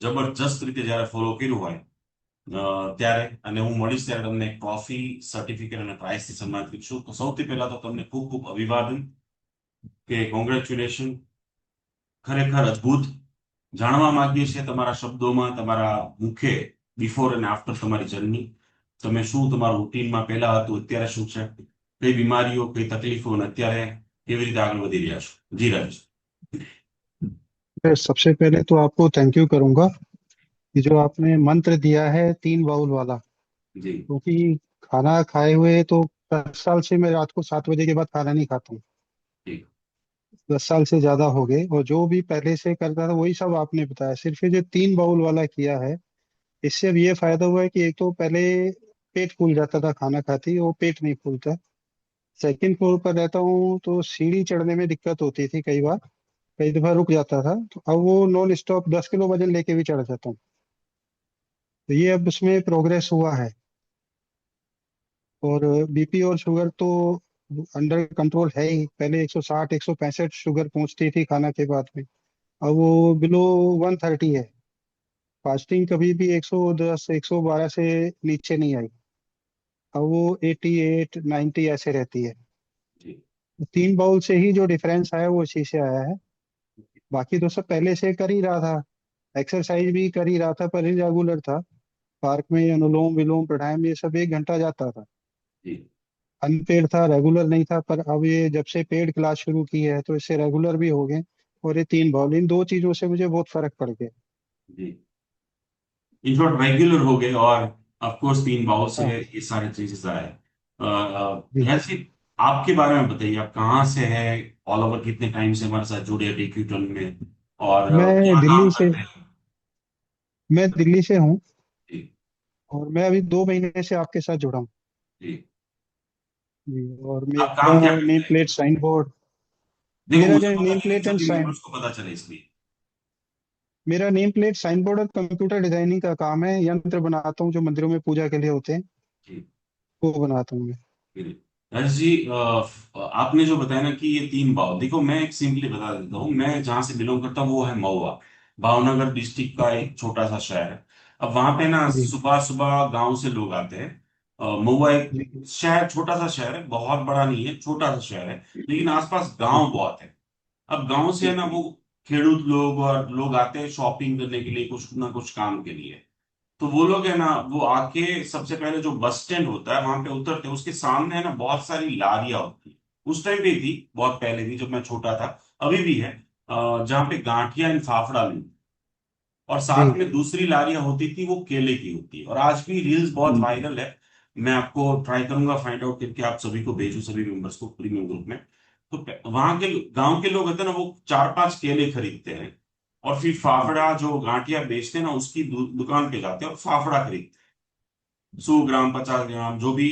જબરજસ્ત રીતે જ્યારે ફોલો કર્યું હોય ત્યારે, અને હું મળીશ ત્યારે તમને ટ્રોફી, સર્ટિફિકેટ અને પ્રાઇઝથી સન્માનિત કરીશું. તો સૌથી પહેલા તો તમને ખૂબ ખૂબ અભિવાદન કે કોંગ્રેચ્યુલેશન. ખરેખર અદ્ભુત. જાણવા માંગીએ છીએ તમારા શબ્દોમાં, તમારા મુખે, બિફોર અને આફ્ટર તમારી જર્ની. તમે શું તમારું રૂટીનમાં પહેલા હતું, અત્યારે શું છે, કઈ બીમારીઓ, કઈ તકલીફો, અને અત્યારે કેવી રીતે આગળ વધી રહ્યા છો. જી રાજેશ. सबसे पहले तो आपको थैंक यू करूंगा कि जो आपने मंत्र दिया है 3 बाउल वाला, જી क्योंकि खाना खाए हुए तो 10 साल से मैं रात को 7 बजे के बाद खाना नहीं खाता हूँ। જી 10 साल से ज्यादा हो गए, और जो भी पहले से करता था वही सब आपने बताया। सिर्फ ये जो 3 बाउल वाला किया है, इससे अब ये फायदा हुआ है कि एक तो पहले पेट फूल जाता था खाना खाते ही, वो पेट नहीं फूलता। सेकंड फ्लोर पर रहता हूँ तो सीढ़ी चढ़ने में दिक्कत होती थी, कई दफा रुक जाता था, तो अब वो नॉन स्टॉप 10 किलो वजन लेके भी चढ़ जाता हूँ। तो ये अब उसमें प्रोग्रेस हुआ है। और बीपी और शुगर तो अंडर कंट्रोल है ही। पहले 160 165 शुगर पहुंचती थी खाना के बाद में, अब वो बिलो 130 है। फास्टिंग कभी भी 110 112 से नीचे नहीं आई, अब वो 88 90 ऐसे रहती है। જી 3 बाउल से ही जो डिफरेंस आया वो इसी से आया है। बाकी तो सब पहले से कर ही रहा था, एक्सरसाइज भी कर ही रहा था, पर इरेगुलर था। पार्क में अनुलोम विलोम प्राणायाम ये सब 1 घंटा जाता था। જી अनपेड था, रेगुलर नहीं था, पर अब ये जब से पेड क्लास शुरू की है तो इससे रेगुलर भी हो गए। और ये 3 बाउल, इन 2 चीजों से मुझे बहुत फर्क पड़ गया। જી इन शॉर्ट रेगुलर हो गए, और ऑफ कोर्स 3 बाउल से हाँ ये सारे चीजेस आए. जी। ऐसे आपके बारे में बताइए, आप कहाँ से हैं, ऑल ओवर कितने टाइम से हमारे साथ जुड़े हैं टेक्यूटन में, और मैं क्या काम दिल्ली से करते हैं. मैं दिल्ली से हूँ, जी और मैं अभी 2 महीने से आपके साथ जुड़ा हूँ जी. जी। और आप काम क्या मेरा करते नेम हैं? प्लेट साइन बोर्ड, देखो, मेरा मुझे जो पता नेम नहीं, इन प्लेट एंड सभी साइन मेंबर्स को पता चले इसलिए. मेरा नेम प्लेट साइन बोर्ड और कंप्यूटर डिजाइनिंग का काम है। यंत्र बनाता हूँ जो मंदिरों में पूजा के लिए होते हैं, जी वो बनाता हूँ मैं। बिल्कुल. राजेश जी, आपने जो बताया ना कि ये 3 बाउल, देखो मैं एक सिंपली बता देता हूँ. मैं जहां से बिलोंग करता हूँ वो है महुआ. भावनगर डिस्ट्रिक्ट का एक छोटा सा शहर है। अब वहां पे ना जी सुबह सुबह गांव से लोग आते हैं। महुआ एक जी शहर, छोटा सा शहर है, बहुत बड़ा नहीं है, छोटा सा शहर है, लेकिन आसपास गांव बहुत है। अब गांव से है ना वो खेडूत लोग और लोग आते हैं शॉपिंग करने के लिए, कुछ ना कुछ काम के लिए। तो वो लोग है ना, वो आके सबसे पहले जो बस स्टैंड होता है वहां पे उतरते हैं, उसके सामने है ना बहुत सारी लारियां होती है। उस टाइम पे थी, बहुत पहले थी जब मैं छोटा था, अभी भी है, जहाँ पे गांठिया एंड फाफड़ा मिलती, और जी साथ में दूसरी लारियां होती थी वो केले की होती है। और आज भी रील्स बहुत वायरल है। मैं आपको ट्राई करूंगा फाइंड आउट करके आप सभी को भेजूं, सभी मेंबर्स को प्रीमियम ग्रुप में। तो वहां के गांव के लोग होते हैं ना, वो 4-5 केले खरीदते हैं, और फिर फाफड़ा जो गांठिया बेचते हैं ना उसकी दुकान पे जाते हैं और फाफड़ा खरीदते हैं, 100 ग्राम 50 ग्राम जो भी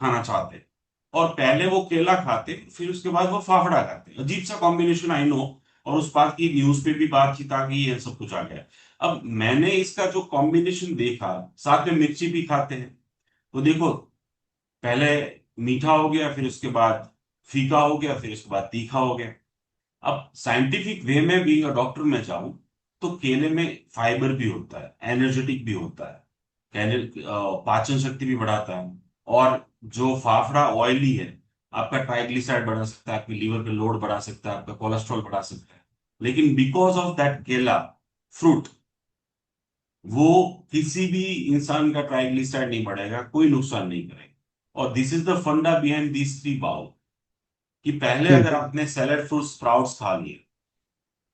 खाना चाहते हैं। और पहले वो केला खाते, फिर उसके बाद वो फाफड़ा खाते। अजीब सा कॉम्बिनेशन, आई नो। और उस बात की न्यूज पे भी बातचीत आ गई है, सब कुछ आ गया। अब मैंने इसका जो कॉम्बिनेशन देखा, साथ में मिर्ची भी खाते हैं, तो देखो, पहले मीठा हो गया, फिर उसके बाद फीका हो गया, फिर उसके बाद तीखा हो गया। अब साइंटिफिक वे में भी अगर डॉक्टर में जाऊं, तो केले में फाइबर भी होता है, एनर्जेटिक भी होता है, पाचन शक्ति भी बढ़ाता है। और जो फाफड़ा ऑयली है, आपका ट्राइग्लिसराइड बढ़ा सकता है, आपके लीवर पे लोड बढ़ा सकता है, आपका कोलेस्ट्रॉल बढ़ा सकता है। लेकिन बिकॉज ऑफ दैट केला फ्रूट, वो किसी भी इंसान का ट्राइग्लिसराइड नहीं बढ़ेगा, कोई नुकसान नहीं करेगा। और दिस इज द फंडा बिहाइंड दिस 3 बाउल, कि पहले जी अगर आपने सैलेड फ्रूट स्प्राउट्स खा लिए,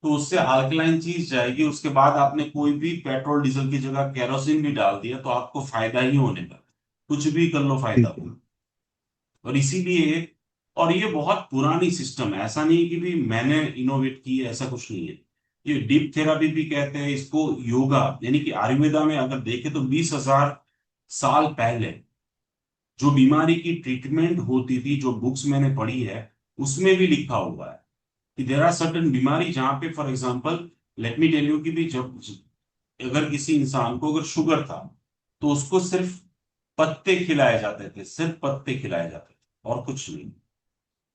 तो उससे अल्कलाइन चीज जाएगी, उसके बाद आपने कोई भी पेट्रोल डीजल की जगह केरोसिन भी डाल दिया, तो आपको फायदा ही होने का, कुछ भी कर लो फायदा जी होगा। और इसीलिए, और ये बहुत पुरानी सिस्टम है, ऐसा नहीं है कि भी मैंने इनोवेट की है, ऐसा कुछ नहीं है। ये डीप थेरापी भी कहते हैं इसको, योगा, यानी कि आयुर्वेदा में अगर देखें तो 20,000 साल पहले जो बीमारी की ट्रीटमेंट होती थी, जो बुक्स मैंने पढ़ी है, उसमें भी लिखा हुआ है कि देर आर सर्टन बीमारी जहां पे, for example, let me tell you कि भी जब अगर किसी इंसान को अगर शुगर था, तो उसको सिर्फ पत्ते खिलाए जाते थे, सिर्फ पत्ते खिलाए जाते थे, और कुछ नहीं।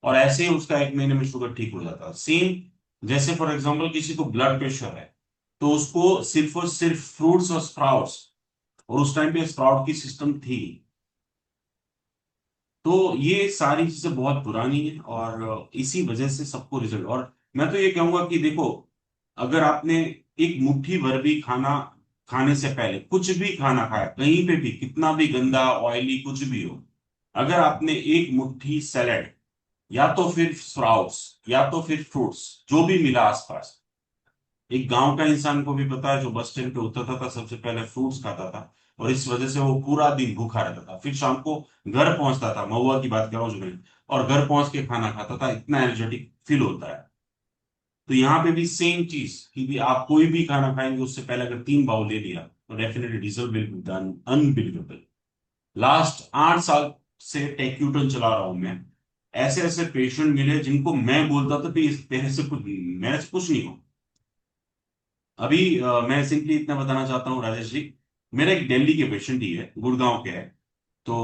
और ऐसे ही उसका 1 महीने में शुगर ठीक हो जाता। सेम जैसे फॉर एग्जाम्पल किसी को ब्लड प्रेशर है, तो उसको सिर्फ और सिर्फ फ्रूट्स और स्प्राउट्स, और उस टाइम पे स्प्राउट की सिस्टम थी। तो ये सारी चीजें बहुत पुरानी है, और इसी वजह से सबको रिजल्ट। और मैं तो ये कहूंगा कि देखो, अगर आपने एक मुट्ठी भर भी खाना खाने से पहले कुछ भी खाना खाया, कहीं पे भी कितना भी गंदा ऑयली कुछ भी हो, अगर आपने एक मुट्ठी सैलेड, या तो फिर स्प्राउट्स, या तो फिर फ्रूट्स, जो भी मिला आसपास, एक गांव का इंसान को भी पता है, जो बस स्टैंड पे उतरता था सबसे पहले फ्रूट्स खाता था, और इस वजह से वो पूरा दिन भूखा रहता था, फिर शाम को घर पहुंचता था, महुआ की बात कर रहा हूं जो मैं, और घर पहुंच के खाना खाता था, इतना एनर्जेटिक फील होता है। तो यहाँ पे भी सेम चीज, कि भी आप कोई भी खाना खाएंगे उससे पहले अगर 3 बाउल ले लिया, तो definitely result will be done unbelievable. Last 8 साल से टेक्यूटन चला रहा हूं मैं, ऐसे ऐसे पेशेंट मिले जिनको मैं बोलता था कि तेरे से कुछ, मेरे से कुछ नहीं हो। अभी मैं सिंपली इतना बताना चाहता हूँ राजेश जी, मेरा एक दिल्ली के पेशेंट ही है, गुड़गांव के है। तो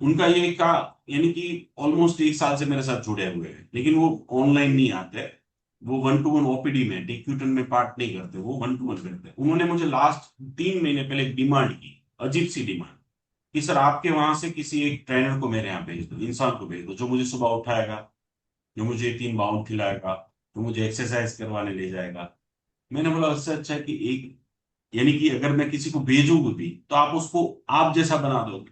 उनका ये का, यानी कि ऑलमोस्ट 1 साल से मेरे साथ जुड़े हुए हैं, लेकिन वो ऑनलाइन नहीं आते, वो 1-to-1 ओपीडी में, टेक्यूटन में पार्ट नहीं करते, वो 1-to-1 करते हैं। उन्होंने मुझे लास्ट 3 महीने पहले एक डिमांड की, अजीब सी डिमांड, कि सर आपके वहां से किसी एक ट्रेनर को मेरे यहाँ भेज दो, इंसान को भेज दो, जो मुझे सुबह उठाएगा, जो मुझे 3 बाउंड खिलाएगा, जो मुझे एक्सरसाइज करवाने ले जाएगा। मैंने बोला उससे अच्छा है कि एक, यानी कि अगर मैं किसी को भेजूंगी भी, तो आप उसको आप जैसा बना दोगे।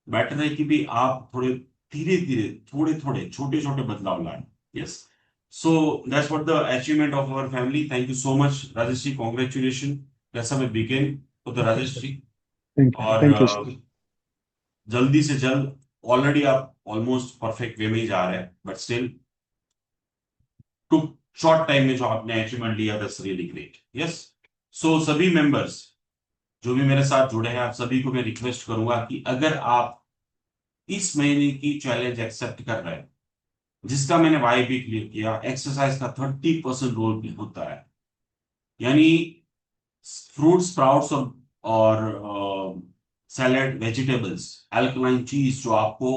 बेटर है कि भी आप थोड़े धीरे धीरे, थोड़े थोड़े छोटे छोटे बदलाव लाए। Yes, so that's what the achievement of our family. Thank you so much Rajesh ji, congratulation. That's how we begin with Rajesh ji. और थैंक यू सर। जल्दी से जल्द, ऑलरेडी आप ऑलमोस्ट परफेक्ट वे में ही जा रहे हैं, but still too short time में जो आपने अचीवमेंट लिया, that's really great. Yes, so सभी मेंबर्स जो भी मेरे साथ जुड़े हैं, आप सभी को मैं रिक्वेस्ट करूंगा कि अगर आप इस महीने की चैलेंज एक्सेप्ट कर रहे हैं, जिसका मैंने वाई भी क्लियर किया, एक्सरसाइज का 30% रोल भी होता है, यानी फ्रूट स्प्राउट्स और सैलेड, वेजिटेबल्स, अल्कलाइन चीज जो आपको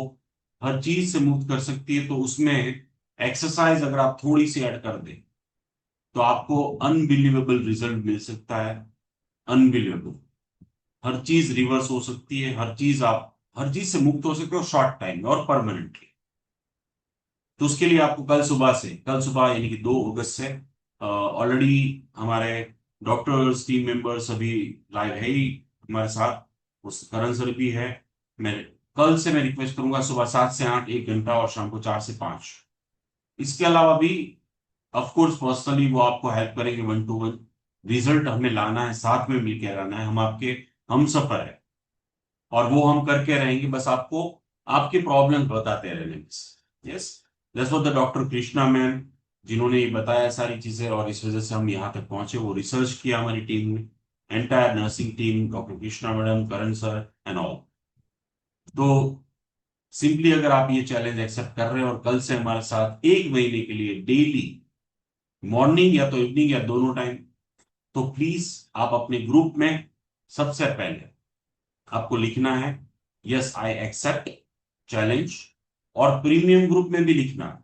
हर चीज से मुक्त कर सकती है, तो उसमें एक्सरसाइज अगर आप थोड़ी सी ऐड कर दें, तो आपको अनबिलीवेबल रिजल्ट मिल सकता है, अनबिलीवेबल। हर चीज रिवर्स हो सकती है, आप हर चीज से मुक्त हो सकते हो शॉर्ट टाइम में और परमानेंटली। तो उसके लिए आपको कल सुबह यानी कि 2 अगस्त से ऑलरेडी हमारे डॉक्टर्स, टीम मेंबर्स सभी लाइव है ही हमारे साथ, उस करण सर भी है। मैं कल से मैं रिक्वेस्ट करूंगा सुबह 7 से 8 1 घंटा और शाम को 4 से 5। इसके अलावा भी ऑफ कोर्स पर्सनली वो आपको हेल्प करेंगे 1 to 1। रिजल्ट हमें लाना है, साथ में मिलकर लाना है, हम आपके हम सफर है और वो हम करके रहेंगे, बस आपको आपके प्रॉब्लम बताते रहने। Yes, that's what the doctor Krishna ma'am जिन्होंने ये बताया सारी चीजें, और इस वजह से हम यहाँ तक पहुंचे। वो रिसर्च किया हमारी टीम ने, entire nursing team, doctor Krishna madam, Karan sir and all. तो सिंपली अगर आप ये चैलेंज एक्सेप्ट कर रहे हैं और कल से हमारे साथ 1 महीने के लिए डेली मॉर्निंग या तो इवनिंग या दोनों टाइम, तो प्लीज आप अपने ग्रुप में सबसे पहले आपको लिखना है यस आई एक्सेप्ट चैलेंज, और प्रीमियम ग्रुप में भी लिखना है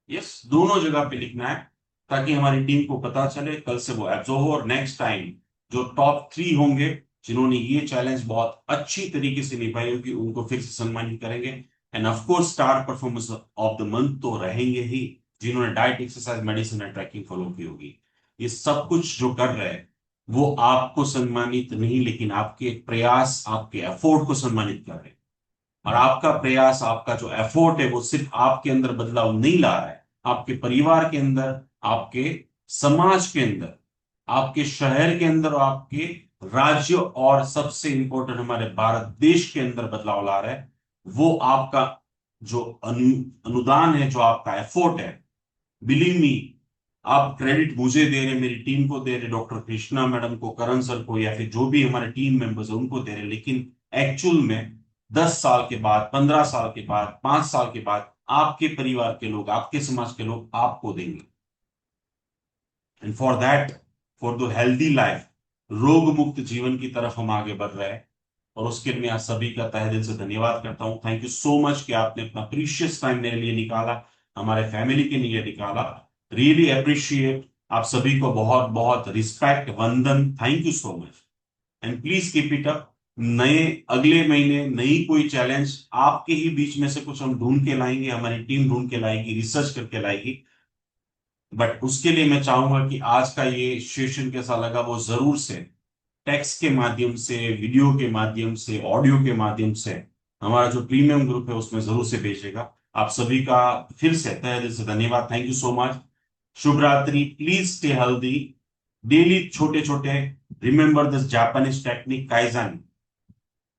यस, दोनों जगह पे लिखना है, ताकि हमारी टीम को पता चले, कल से वो एब्जॉर्व हो। और नेक्स्ट टाइम जो टॉप 3 होंगे जिन्होंने ये चैलेंज बहुत अच्छी तरीके से निभाई होगी, उनको फिर से सम्मानित करेंगे। And of course star performance of the month तो रहेंगे ही जिन्होंने diet, exercise, medicine and tracking follow की होगी। ये सब कुछ जो कर रहे हैं वो आपको सम्मानित नहीं, लेकिन आपके प्रयास, आपके एफोर्ट को सम्मानित कर रहे हैं। और आपका प्रयास, आपका जो एफोर्ट है वो सिर्फ आपके अंदर बदलाव नहीं ला रहा है, आपके परिवार के अंदर, आपके समाज के अंदर, आपके शहर के अंदर, और आपके राज्य, और सबसे इंपॉर्टेंट हमारे भारत देश के अंदर बदलाव ला रहा है। वो आपका जो अनुदान है, जो आपका एफोर्ट है, बिलीव मी, आप क्रेडिट मुझे दे रहे, मेरी टीम को दे रहे, डॉक्टर कृष्णा मैडम को, करण सर को, या फिर जो भी हमारे टीम मेंबर्स है उनको दे रहे, लेकिन एक्चुअल में 10 साल के बाद, 15 साल के बाद, 5 साल के बाद आपके परिवार के लोग, आपके समाज के लोग आपको देंगे। And for that, for the healthy life, रोग मुक्त जीवन की तरफ हम आगे बढ़ रहे हैं, और उसके लिए मैं आप सभी का तहे दिल से धन्यवाद करता हूं। थैंक यू सो मच कि आपने अपना प्रीशियस टाइम मेरे लिए निकाला, हमारे फैमिली के लिए निकाला। रियली अप्रिशिएट आप सभी को, बहुत बहुत रिस्पेक्ट, वंदन, thank you so much and please keep it up. नए अगले महीने नई कोई चैलेंज आपके ही बीच में से कुछ हम ढूंढ के लाएंगे, हमारी टीम ढूंढ के लाएगी, रिसर्च करके लाएगी। बट उसके लिए मैं चाहूंगा कि आज का ये सेशन कैसा लगा वो जरूर से टेक्स्ट के माध्यम से, वीडियो के माध्यम से, ऑडियो के माध्यम से हमारा जो प्रीमियम ग्रुप है उसमें जरूर से भेजेगा। आप सभी का फिर से तहे दिल से धन्यवाद, थैंक यू सो मच। शुभ रात्रि, प्लीज स्टे हेल्दी, डेली छोटे छोटे, remember this Japanese technique kaizen.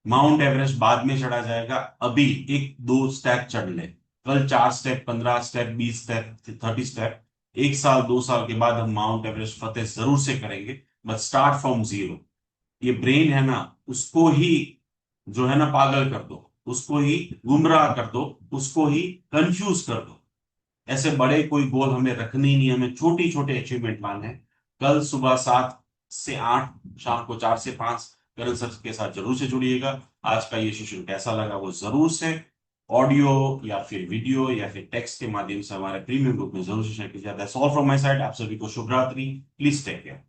Mount Everest बाद में चढ़ा जाएगा, अभी 1-2 स्टेप चढ़ ले, कल 4 स्टेप, 15 स्टेप, 20 स्टेप, 30 स्टेप, 1 साल 2 साल के बाद हम माउंट एवरेस्ट फतेह जरूर से करेंगे, बट स्टार्ट फ्रॉम जीरो। ये ब्रेन है ना, उसको ही जो है ना पागल कर दो, उसको ही गुमराह कर दो, उसको ही कंफ्यूज कर दो। ऐसे बड़े कोई गोल हमें रखने ही नहीं, हमें छोटी छोटे अचीवमेंट लाने हैं। कल सुबह 7 से 8, शाम को 4 से 5 करण सर के साथ जरूर से जुड़िएगा। आज का ये सेशन कैसा लगा वो जरूर से ऑडियो या फिर वीडियो या फिर टेक्स्ट के माध्यम से हमारे प्रीमियम ग्रुप में जरूर से शेयर कीजिए। That's all from my side. आप सभी को शुभ रात्रि, प्लीज टेक केयर।